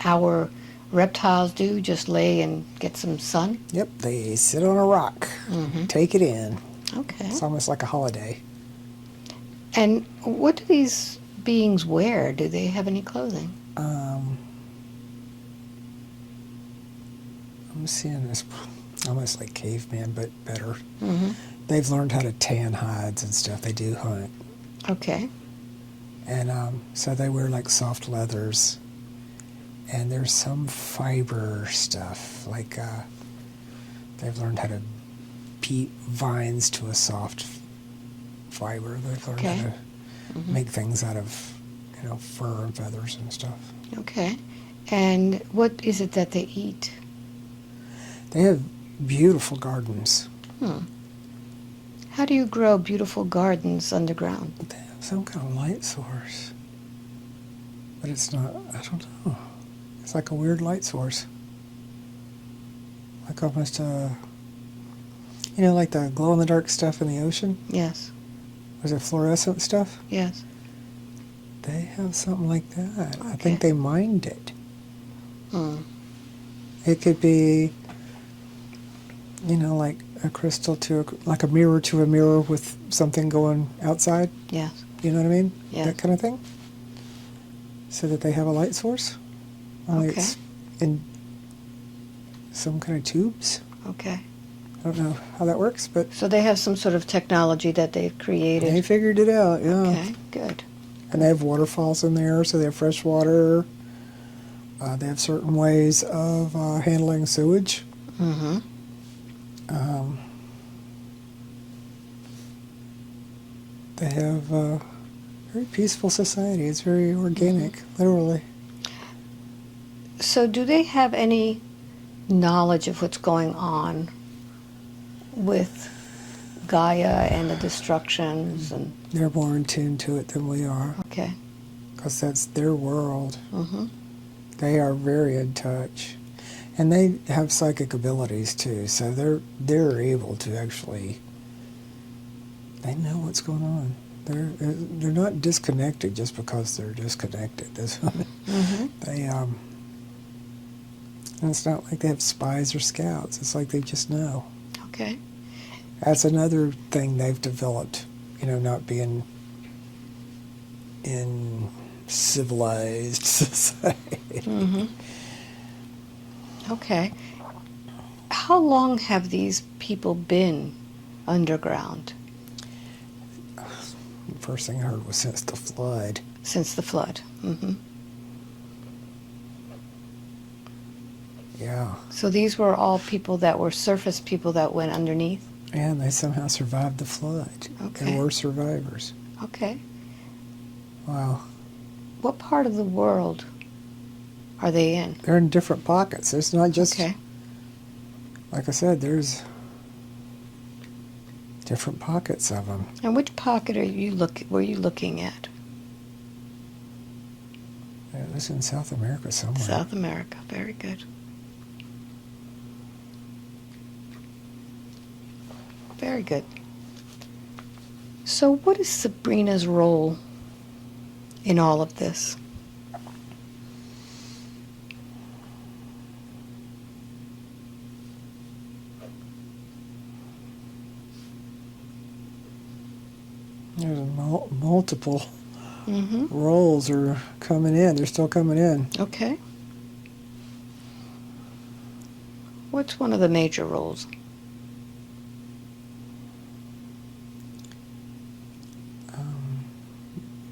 our reptiles do, just lay and get some sun? Yep, they sit on a rock, take it in. Okay. It's almost like a holiday. And what do these beings wear? Do they have any clothing? I'm seeing this almost like caveman, but better. Mm-hmm. They've learned how to tan hides and stuff. They do hunt. Okay. And so they wear like soft leathers. And there's some fiber stuff, like they've learned how to beat vines to a soft fiber. They've learned Okay. how to make things out of, fur and feathers and stuff. Okay. And what is it that they eat? They have beautiful gardens. How do you grow beautiful gardens underground? They have some kind of light source. But it's not, I don't know. It's like a weird light source. Like almost like the glow-in-the-dark stuff in the ocean? Yes. Was it fluorescent stuff? Yes. They have something like that. I Okay. think they mined it. Hmm. It could be, like a crystal like a mirror to a mirror with something going outside. Yes. You know what I mean? Yes. That kind of thing. So that they have a light source. Only Okay. it's in some kind of tubes. Okay. I don't know how that works, but So they have some sort of technology that they've created. they figured it out, yeah. Okay, good. And they have waterfalls in there, so they have fresh water. They have certain ways of handling sewage. Mm-hmm. They have a very peaceful society. It's very organic, literally. So do they have any knowledge of what's going on with Gaia and the destructions and They're more in tune to it than we are, okay. because that's their world. Mm-hmm. They are very in touch. And they have psychic abilities too, so they're able to actually, they know what's going on. They're not disconnected just because they're disconnected. Mm-hmm. And it's not like they have spies or scouts. It's like they just know. Okay. That's another thing they've developed, not being in civilized society. Mm-hmm. Okay. How long have these people been underground? The first thing I heard was since the flood. Since the flood. Mm-hmm. Yeah. So these were all people that were surface people that went underneath? And they somehow survived the flood. Okay. They were survivors. Okay. Wow. What part of the world are they in? They're in different pockets. It's not just, Okay. like I said, there's different pockets of them. And which pocket were you looking at? It was in South America somewhere. South America. Very good. Very good. So what is Sabrina's role in all of this? There's multiple Mm-hmm. roles are coming in. They're still coming in. Okay. What's one of the major roles?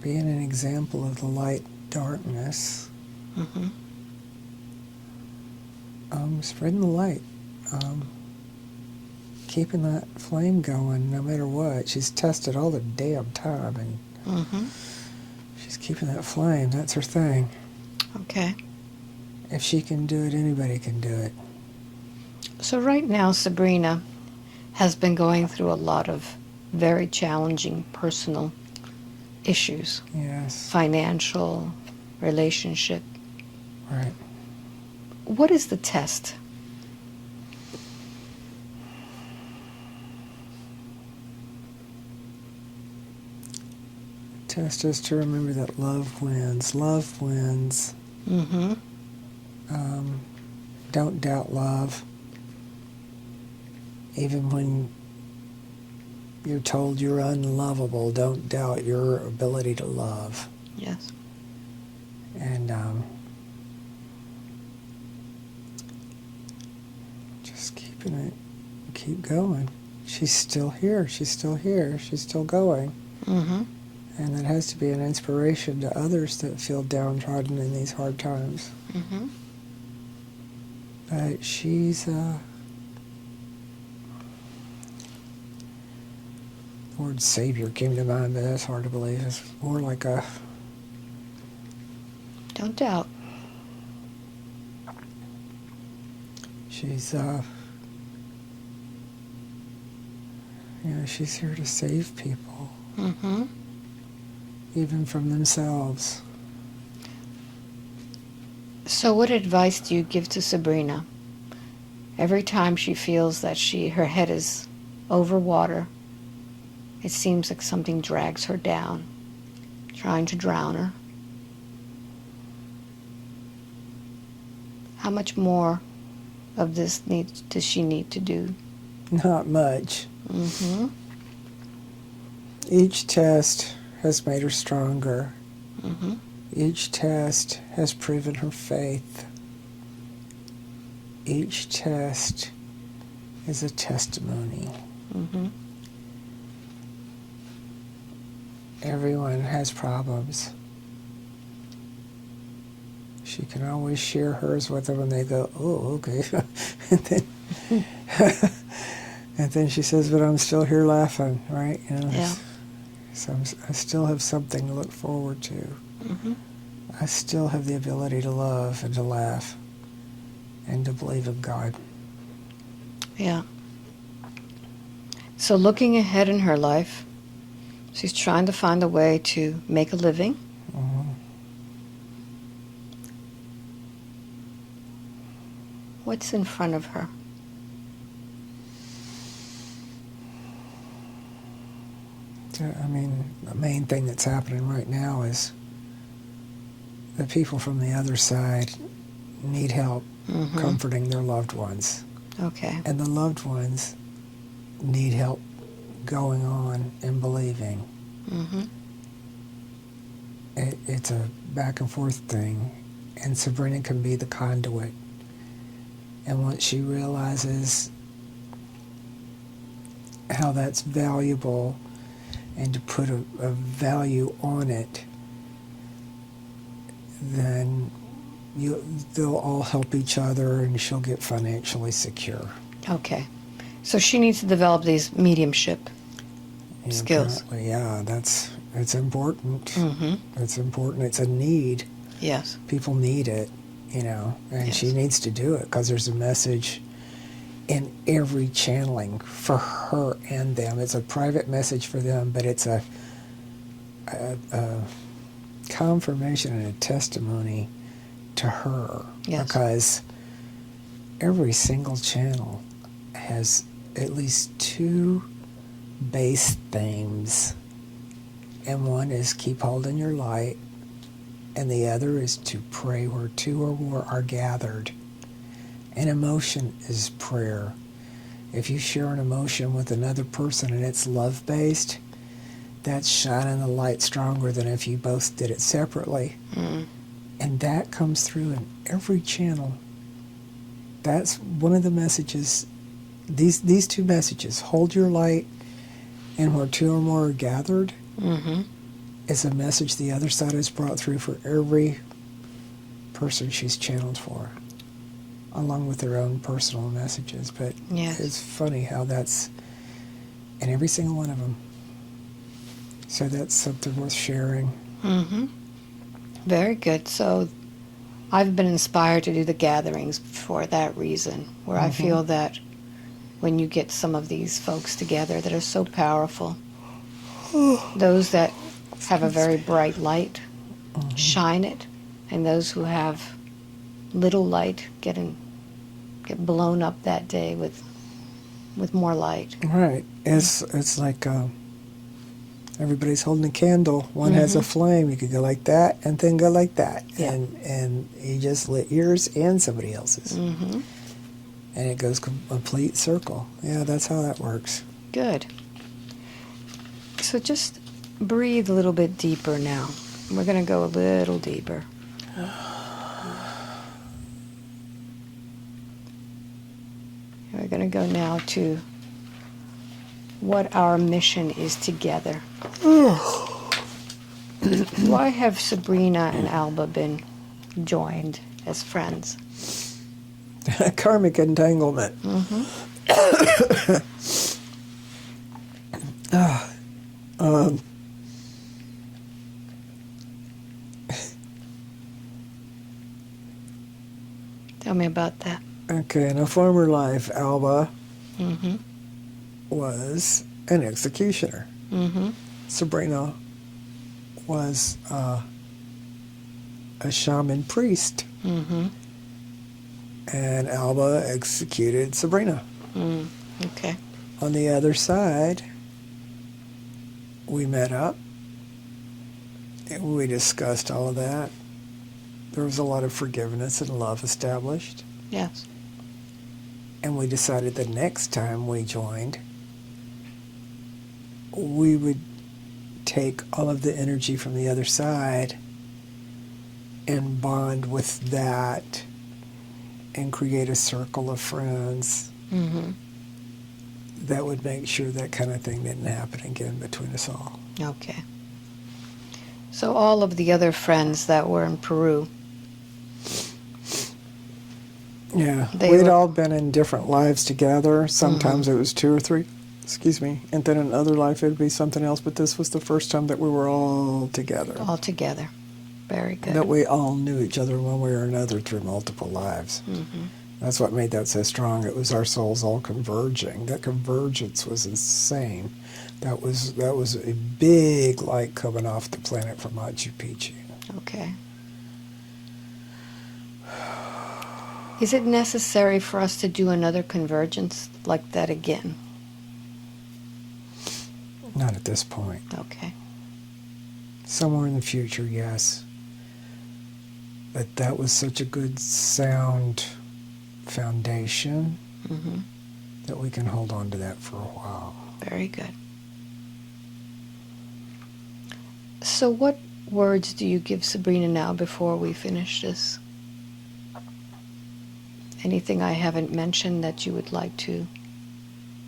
Being an example of the light darkness. Mm-hmm. Spreading the light. Keeping that flame going no matter what. She's tested all the damn time, and Mm-hmm. she's keeping that flame. That's her thing. Okay. If she can do it, anybody can do it. So right now, Sabrina has been going through a lot of very challenging personal issues. Yes. Financial, relationship. Right. What is the test? Test is to remember that love wins. Love wins. Mm-hmm. Don't doubt love. Even when you're told you're unlovable, don't doubt your ability to love. Yes. And just keep going. She's still here. She's still here. She's still going. Mm-hmm. And that has to be an inspiration to others that feel downtrodden in these hard times. Mm-hmm. But she's, the word savior came to mind, but that's hard to believe. It's more like a, Don't doubt. she's, she's here to save people, Mm-hmm. even from themselves. So what advice do you give to Sabrina every time she feels that her head is over water? It seems like something drags her down, trying to drown her. How much more of this does she need to do? Not much. Mm-hmm. Each test has made her stronger. Mm-hmm. Each test has proven her faith. Each test is a testimony. Mm-hmm. Everyone has problems. She can always share hers with them and they go, oh, okay. and then she says, but I'm still here laughing, right? Yeah. So I still have something to look forward to. Mm-hmm. I still have the ability to love and to laugh and to believe in God. Yeah. So looking ahead in her life, she's trying to find a way to make a living. Mm-hmm. What's in front of her? I mean, the main thing that's happening right now is the people from the other side need help Mm-hmm. comforting their loved ones. Okay. And the loved ones need help going on and believing. Mm-hmm. It's a back and forth thing, and Sabrina can be the conduit. And once she realizes how that's valuable and to put a value on it, then they'll all help each other and she'll get financially secure. Okay. So she needs to develop these mediumship skills. Apparently, yeah, it's important. Mm-hmm. It's important. It's a need. Yes. People need it, and Yes. she needs to do it because there's a message in every channeling for her and them. It's a private message for them, but it's a confirmation and a testimony to her. Yes. Because every single channel has at least two base themes. And one is keep holding your light, and the other is to pray where two or more are gathered. And emotion is prayer. If you share an emotion with another person and it's love-based, that's shining the light stronger than if you both did it separately. Mm. And that comes through in every channel. That's one of the messages. These two messages, hold your light and where two or more are gathered, Mm-hmm. is a message the other side has brought through for every person she's channeled for, along with their own personal messages. But Yes. it's funny how that's in every single one of them. So that's something worth sharing. Mm-hmm. Very good. So I've been inspired to do the gatherings for that reason, where I feel that when you get some of these folks together that are so powerful, those that have a very bright light, shine it, and those who have little light get blown up that day with more light. Right. It's like everybody's holding a candle. One has a flame. You could go like that and then go like that. Yeah. And you just lit yours and somebody else's. Mm-hmm. And it goes complete circle. Yeah, that's how that works. Good. So just breathe a little bit deeper now. We're going to go a little deeper. We're going to go now to what our mission is together. Why have Sabrina and Alba been joined as friends? Karmic entanglement. Mm-hmm. Tell me about that. Okay, in a former life, Alba Mm-hmm. was an executioner. Mm-hmm. Sabrina was a shaman priest. Mm-hmm. And Alba executed Sabrina. Okay. On the other side, we met up. And we discussed all of that. There was a lot of forgiveness and love established. Yes. And we decided the next time we joined, we would take all of the energy from the other side and bond with that and create a circle of friends Mm-hmm. that would make sure that kind of thing didn't happen again between us all. Okay. So all of the other friends that were in Peru, Yeah, They we'd were- all been in different lives together. Sometimes it was 2 or 3, and then in another life it would be something else, but this was the first time that we were all together. all together. Very good. That we all knew each other one way or another through multiple lives. Mm-hmm. That's what made that so strong. It was our souls all converging. That convergence was insane. That was a big light coming off the planet from Machu Picchu. Okay. Is it necessary for us to do another convergence like that again? Not at this point. Okay. Somewhere in the future, yes. But that was such a good sound foundation Mm-hmm. that we can hold on to that for a while. Very good. So what words do you give Sabrina now before we finish this? Anything I haven't mentioned that you would like to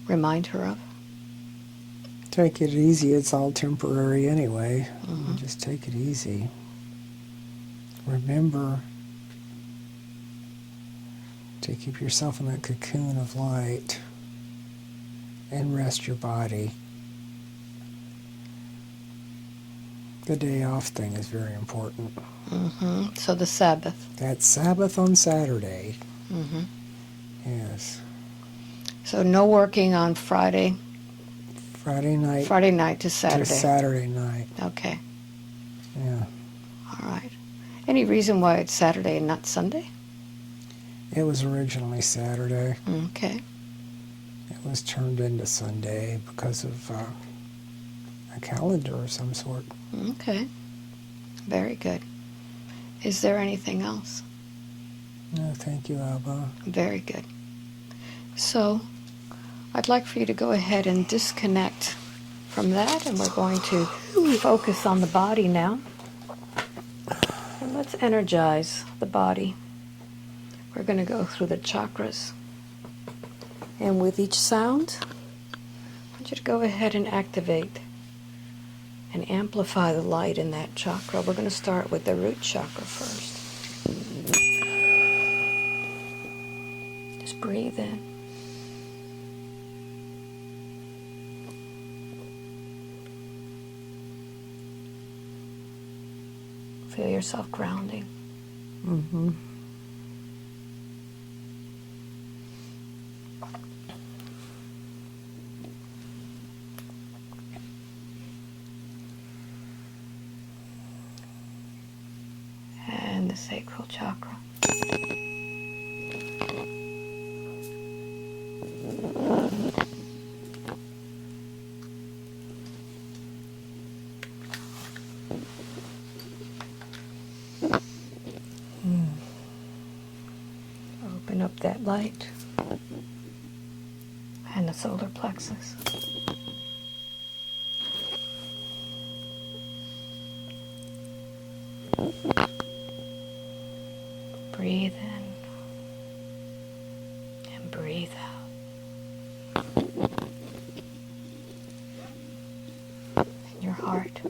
remind her of? Take it easy. It's all temporary anyway. Mhm. Just take it easy. Remember to keep yourself in that cocoon of light and rest your body. The day off thing is very important. Mm-hmm. So the Sabbath. That Sabbath on Saturday. Mm-hmm. Yes. So no working on Friday Friday night to Saturday. to Saturday night. Okay. Yeah. All right. Any reason why it's Saturday and not Sunday? It was originally Saturday. Okay. It was turned into Sunday because of a calendar of some sort. Okay. Very good. Is there anything else? No, thank you, Alba. Very good. So, I'd like for you to go ahead and disconnect from that, and we're going to focus on the body now. And let's energize the body. We're going to go through the chakras. And with each sound, I want you to go ahead and activate and amplify the light in that chakra. We're going to start with the root chakra first. Just breathe in. Feel yourself grounding. Mm-hmm. And the sacral chakra. Open up that light. And the solar plexus. Breathe in and breathe out. And your heart.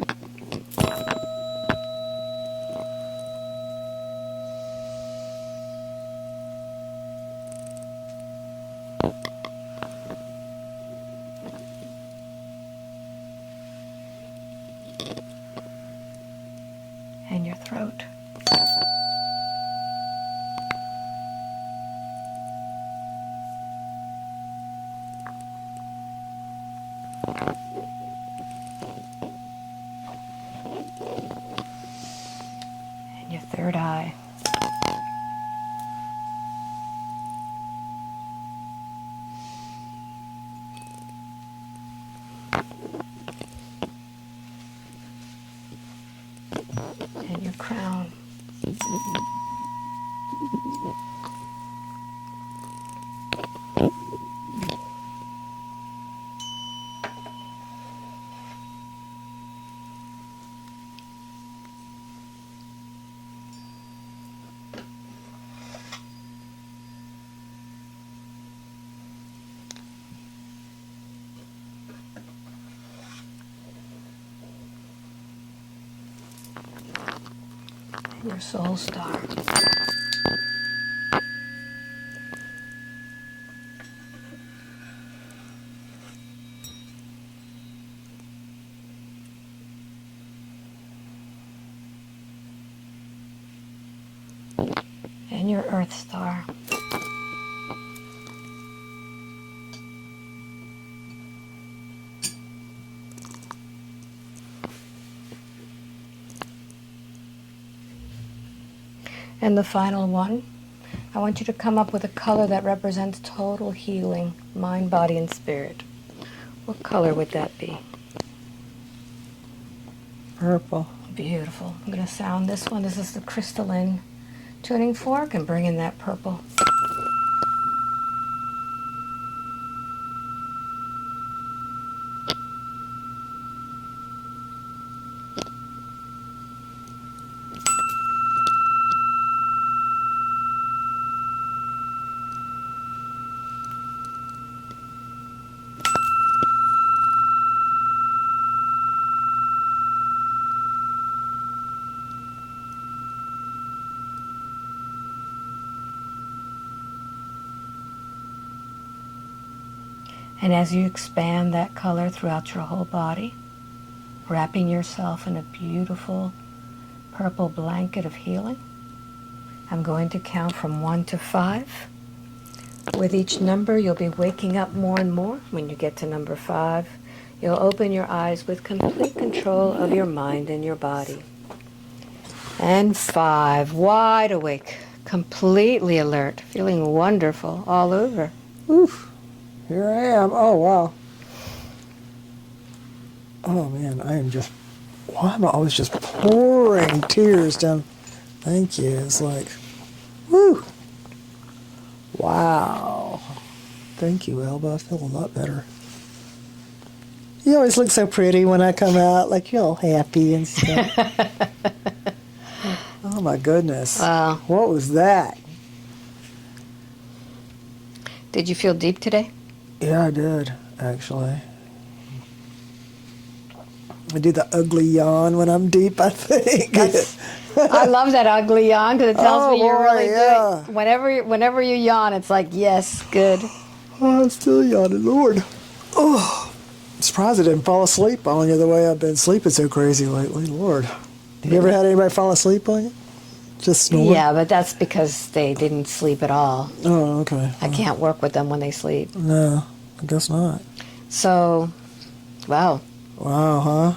in your throat. And your third eye. And your crown. And your soul star. And your earth star. And the final one, I want you to come up with a color that represents total healing, mind, body, and spirit. What color would that be? Purple. Beautiful. I'm going to sound this one. This is the crystalline tuning fork, and bring in that purple. And as you expand that color throughout your whole body, wrapping yourself in a beautiful purple blanket of healing, I'm going to count from 1 to 5. With each number, you'll be waking up more and more. When you get to number 5, you'll open your eyes with complete control of your mind and your body. And 5, wide awake, completely alert, feeling wonderful all over. Oof. Here I am. Oh, wow. Oh, man, I am just, I was just pouring tears down. Thank you. It's like, woo. Wow. Thank you, Alba. I feel a lot better. You always look so pretty when I come out, like you're all happy and stuff. Oh, my goodness. Wow. What was that? Did you feel deep today? Yeah, I did, actually. I do the ugly yawn when I'm deep, I think. I love that ugly yawn because it tells me you're really yeah. doing. Whenever you yawn, it's like, yes, good. Oh, I'm still yawning, Lord. Oh, I'm surprised I didn't fall asleep on you the way I've been sleeping so crazy lately, Lord. Have you ever had anybody fall asleep on you? Just snore? Yeah, but that's because they didn't sleep at all. Oh, okay. I can't work with them when they sleep. No, I guess not. So, wow. Wow, huh?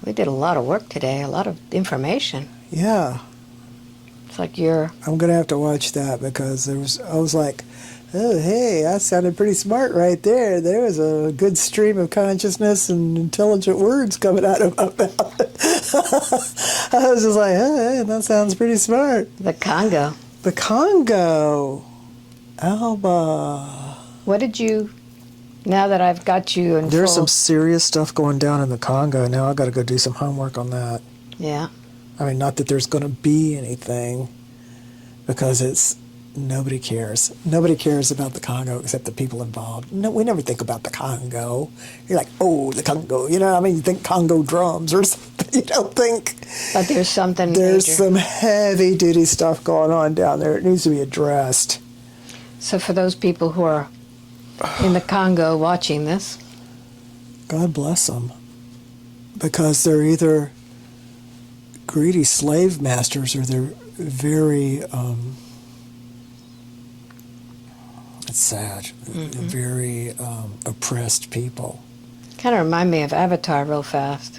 We did a lot of work today, a lot of information. Yeah. It's like you're... I'm going to have to watch that because I was like, oh, hey, that sounded pretty smart right there. There was a good stream of consciousness and intelligent words coming out of my mouth. I was just like, hey, that sounds pretty smart. The Congo. The Congo. Alba. What did you... Now that I've got you in There's full... some serious stuff going down in the Congo. Now I got to go do some homework on that. Yeah. I mean, not that there's going to be anything, because it's nobody cares. Nobody cares about the Congo except the people involved. No, we never think about the Congo. You're like, oh, the Congo. You know, I mean, you think Congo drums or something. You don't think. But there's something There's major. some heavy duty stuff going on down there. It needs to be addressed. So for those people who are in the Congo watching this, God bless them, because they're either greedy slave masters, or they're very, it's sad, very oppressed people. Kind of remind me of Avatar real fast.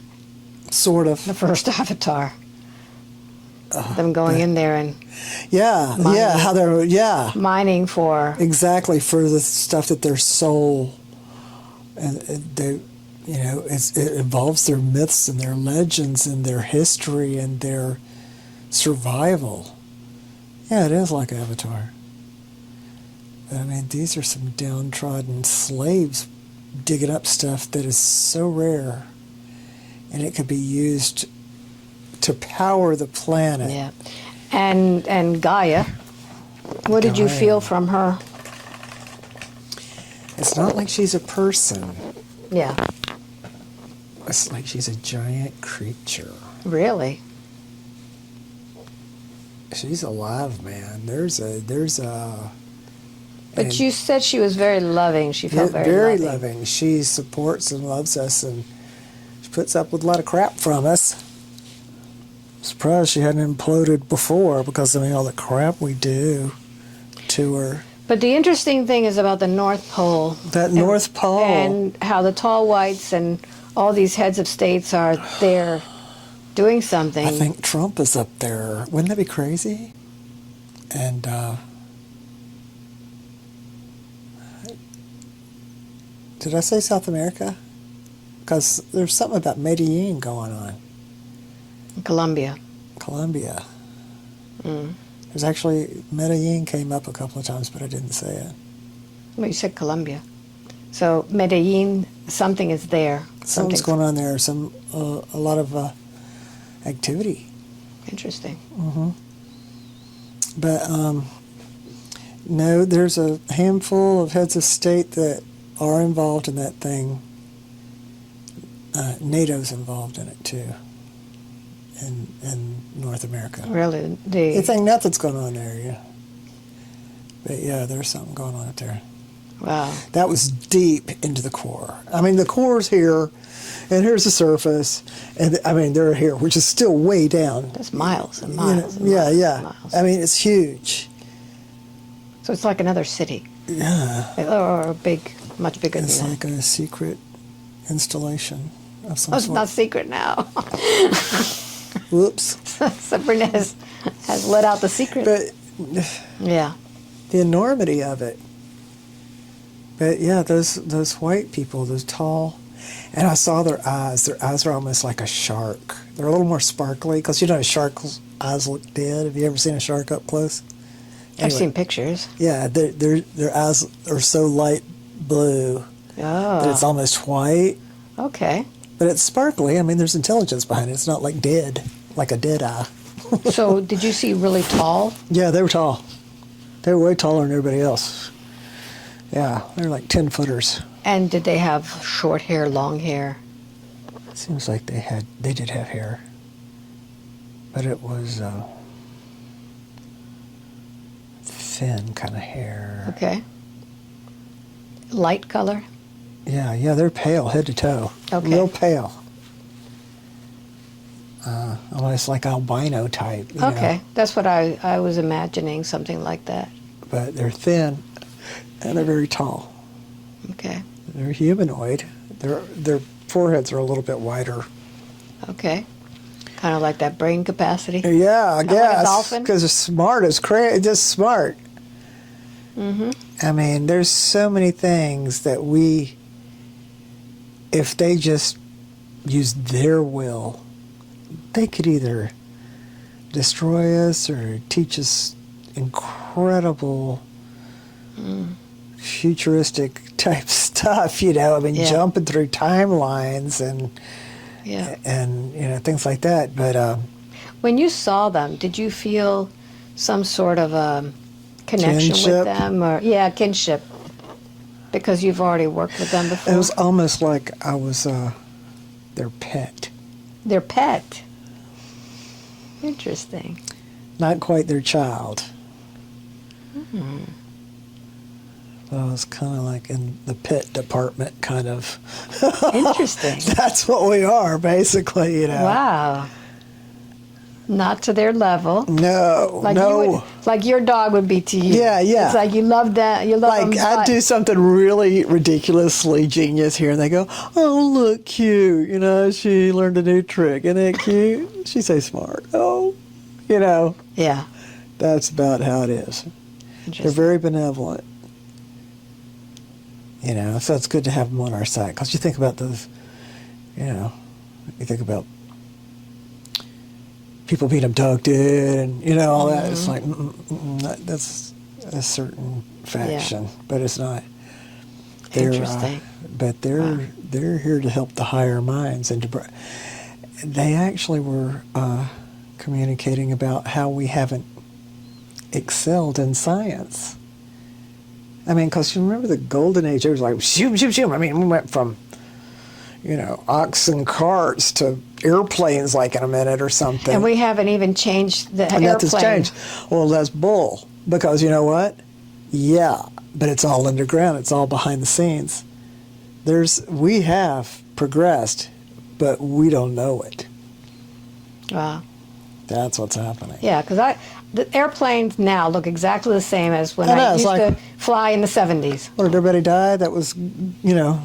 Sort of. The first Avatar. Them going in there and how they're mining for exactly for the stuff that their soul, and they, it involves their myths and their legends and their history and their survival. Yeah, it is like Avatar. I mean, these are some downtrodden slaves digging up stuff that is so rare, and it could be used to power the planet. Yeah. And Gaia, what did you feel from her? It's not like she's a person. Yeah. It's like she's a giant creature. Really? She's alive, man. There's a But you said she was very loving. She felt very loving. She supports and loves us, and she puts up with a lot of crap from us. Surprised she hadn't imploded before, because all the crap we do to her. But the interesting thing is about the North Pole. North Pole. And how the tall whites and all these heads of states are there doing something. I think Trump is up there. Wouldn't that be crazy? And did I say South America? Because there's something about Medellin going on. Colombia. There's actually, Medellin came up a couple of times, but I didn't say it. Well, you said Colombia. So Medellin, something is there. Something's going on there. A lot of activity. Interesting. But no, there's a handful of heads of state that are involved in that thing. NATO's involved in it too. In North America. Really? You think nothing's going on there, yeah. But yeah, there's something going on up there. Wow. That was deep into the core. I mean, the core's here, and here's the surface, and they're here, which is still way down. That's miles and miles. Miles. I mean, it's huge. So it's like another city. Yeah. Or much bigger than that. It's like a secret installation of some It's sort. not secret now. Whoops. Sabrina has let out the secret. But yeah. the enormity of it. But yeah, those white people, those tall, and I saw their eyes. Their eyes are almost like a shark. They're a little more sparkly, because a shark's eyes look dead. Have you ever seen a shark up close? Anyway, I've seen pictures. Yeah, their eyes are so light blue that it's almost white. Okay. But it's sparkly. I mean, there's intelligence behind it. It's not like dead, like a dead eye. So did you see really tall? Yeah, they were tall. They were way taller than everybody else. Yeah, they were like 10-footers. And did they have short hair, long hair? It seems like they did have hair. But it was thin kind of hair. Okay. Light color? Yeah, they're pale head to toe. Okay. Real pale. Almost like albino type. Okay, that's what I was imagining, something like that. But they're thin, and they're very tall. Okay. They're humanoid. Their foreheads are a little bit wider. Okay. Kind of like that brain capacity. Yeah, I Kind of like a guess. dolphin? Because they're smart as crazy, just smart. I mean, there's so many things that if they just used their will, they could either destroy us or teach us incredible futuristic type stuff, jumping through timelines and things like that. But when you saw them, did you feel some sort of connection Kinship. with them? Or kinship. Because you've already worked with them before? it was almost like I was their pet. Their pet? Interesting. Not quite their child. But I was kind of like in the pet department, kind of. Interesting. That's what we are, basically, Wow. Not to their level. No, Like no. you would, like your dog would be to you. Yeah, yeah. It's like you love that. You love Like, them, I'd but- do something really ridiculously genius here, and they go, "Oh, look, cute. You know, she learned a new trick. Isn't it cute? She's so smart. Oh, you know." Yeah. That's about how it is. They're Interesting. very benevolent. You know, so it's good to have them on our side. Because you think about those, you know, you think about people being abducted and, you know, all that. It's like, that's a certain faction, but it's not. Interesting. But they're here to help the higher minds. And they actually were communicating about how we haven't excelled in science. I mean, because you remember the golden age, it was like, shoom, shoom, shoom. I mean, we went from, you know, oxen carts to airplanes like in a minute or something. And we haven't even changed the And airplane. nothing's changed. Well, that's bull. Because you know what? Yeah, but it's all underground. It's all behind the scenes. We have progressed, but we don't know it. Wow. That's what's happening. Yeah, because the airplanes now look exactly the same as when I know, I it's used like- to fly in the 70s. What, did everybody die that was, you know,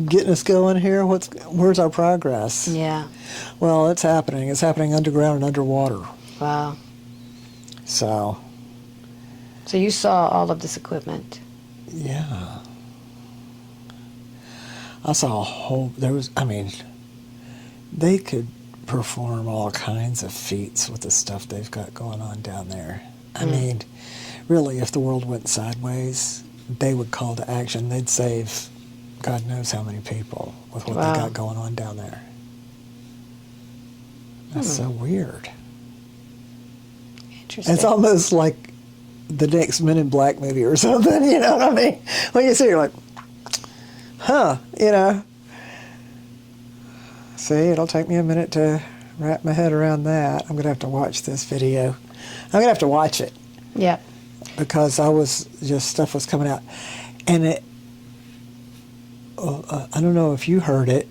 getting us going here? Where's our progress? Yeah. Well, it's happening. It's happening underground and underwater. Wow. So, So you saw all of this equipment. yeah. I saw they could perform all kinds of feats with the stuff they've got going on down there. I mean, really, if the world went sideways, they would call to action. They'd save God knows how many people with what Wow. they got going on down there. That's so weird. Interesting. It's almost like the next Men in Black movie or something, you know what I mean? When you see it, you're like, huh, you know. See, it'll take me a minute to wrap my head around that. I'm going to have to watch this video. I'm going to have to watch it Yeah. because stuff was coming out. And I don't know if you heard it,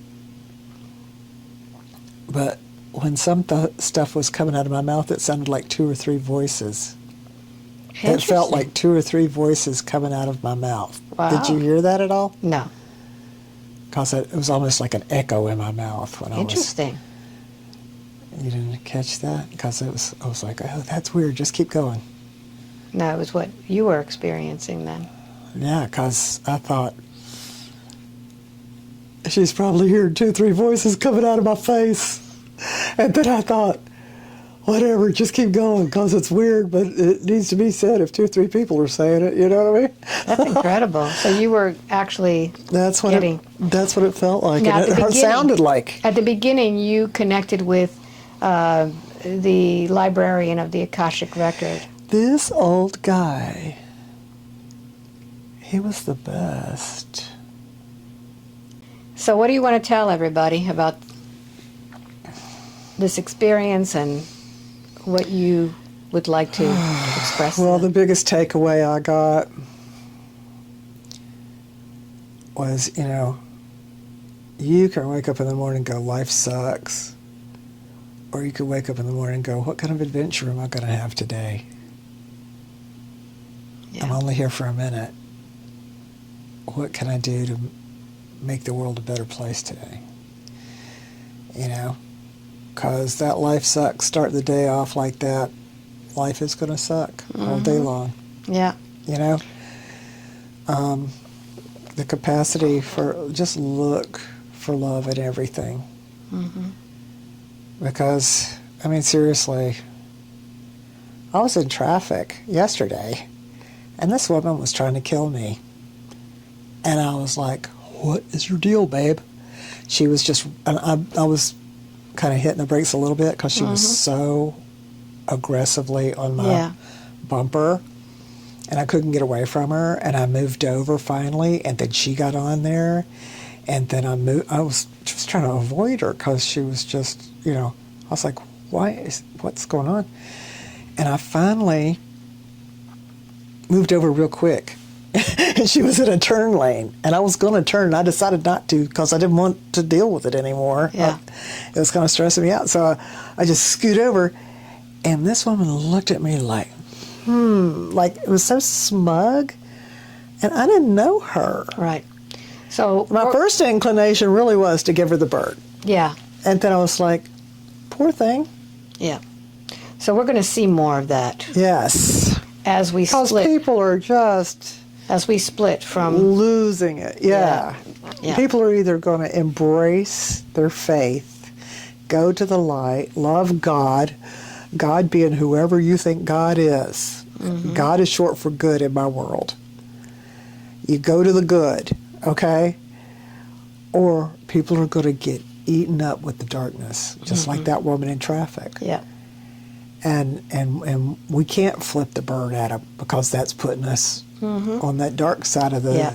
but when some stuff was coming out of my mouth, it sounded like 2 or 3 voices. It felt like 2 or 3 voices coming out of my mouth. Wow. Did you hear that at all? No. Because it was almost like an echo in my mouth when Interesting. You didn't catch that? Because I was like, oh, that's weird. Just keep going. No, it was what you were experiencing then. Yeah, because I thought, she's probably hearing 2 or 3 voices coming out of my face. And then I thought, whatever, just keep going because it's weird, but it needs to be said if 2 or 3 people are saying it, you know what I mean? That's incredible. So you were actually That's what it felt like. Now, And at the it sounded like. At the beginning, you connected with the librarian of the Akashic Record. This old guy, he was the best. So what do you want to tell everybody about this experience and what you would like to express? Well, to the them? biggest takeaway I got was, you can wake up in the morning and go, life sucks. Or you could wake up in the morning and go, what kind of adventure am I going to have today? I'm only here for a minute. What can I do to make the world a better place today? Because that life sucks. Start the day off like that. Life is going to suck all day long. Yeah. The capacity for just look for love in everything. Mm-hmm. Because, seriously, I was in traffic yesterday, and this woman was trying to kill me. And I was like, what is your deal, babe? She was just, and I was kind of hitting the brakes a little bit because she was so aggressively on my bumper, and I couldn't get away from her, and I moved over finally, and then she got on there, and then I was just trying to avoid her because she was just, I was like, what's going on? And I finally moved over real quick. And she was in a turn lane, and I was going to turn, and I decided not to because I didn't want to deal with it anymore. Yeah. It was kind of stressing me out, so I just scoot over, And this woman looked at me like, like it was so smug. And I didn't know her. Right. So My first inclination really was to give her the bird. Yeah. And then I was like, poor thing. Yeah. So we're going to see more of that Yes. as we Because split. people are just As we split from. losing it. Yeah. Yeah. People are either going to embrace their faith, go to the light, love God, God being whoever you think God is. God is short for good in my world. You go to the good, okay? Or people are going to get eaten up with the darkness, just like that woman in traffic. Yeah. And we can't flip the bird at them because that's putting us on that dark side of the,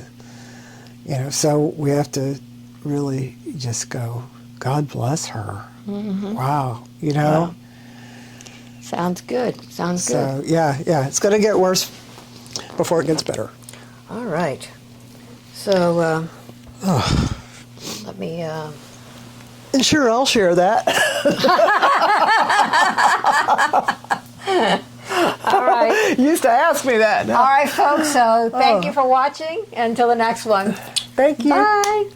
so we have to really just go, God bless her. Wow, Wow. Sounds good. Sounds good. So, yeah, it's going to get worse before it gets better. All right. So, let me. And sure, I'll share that. All right. You used to ask me that. All right, folks. So, thank you for watching. Until the next one. Thank you. Bye.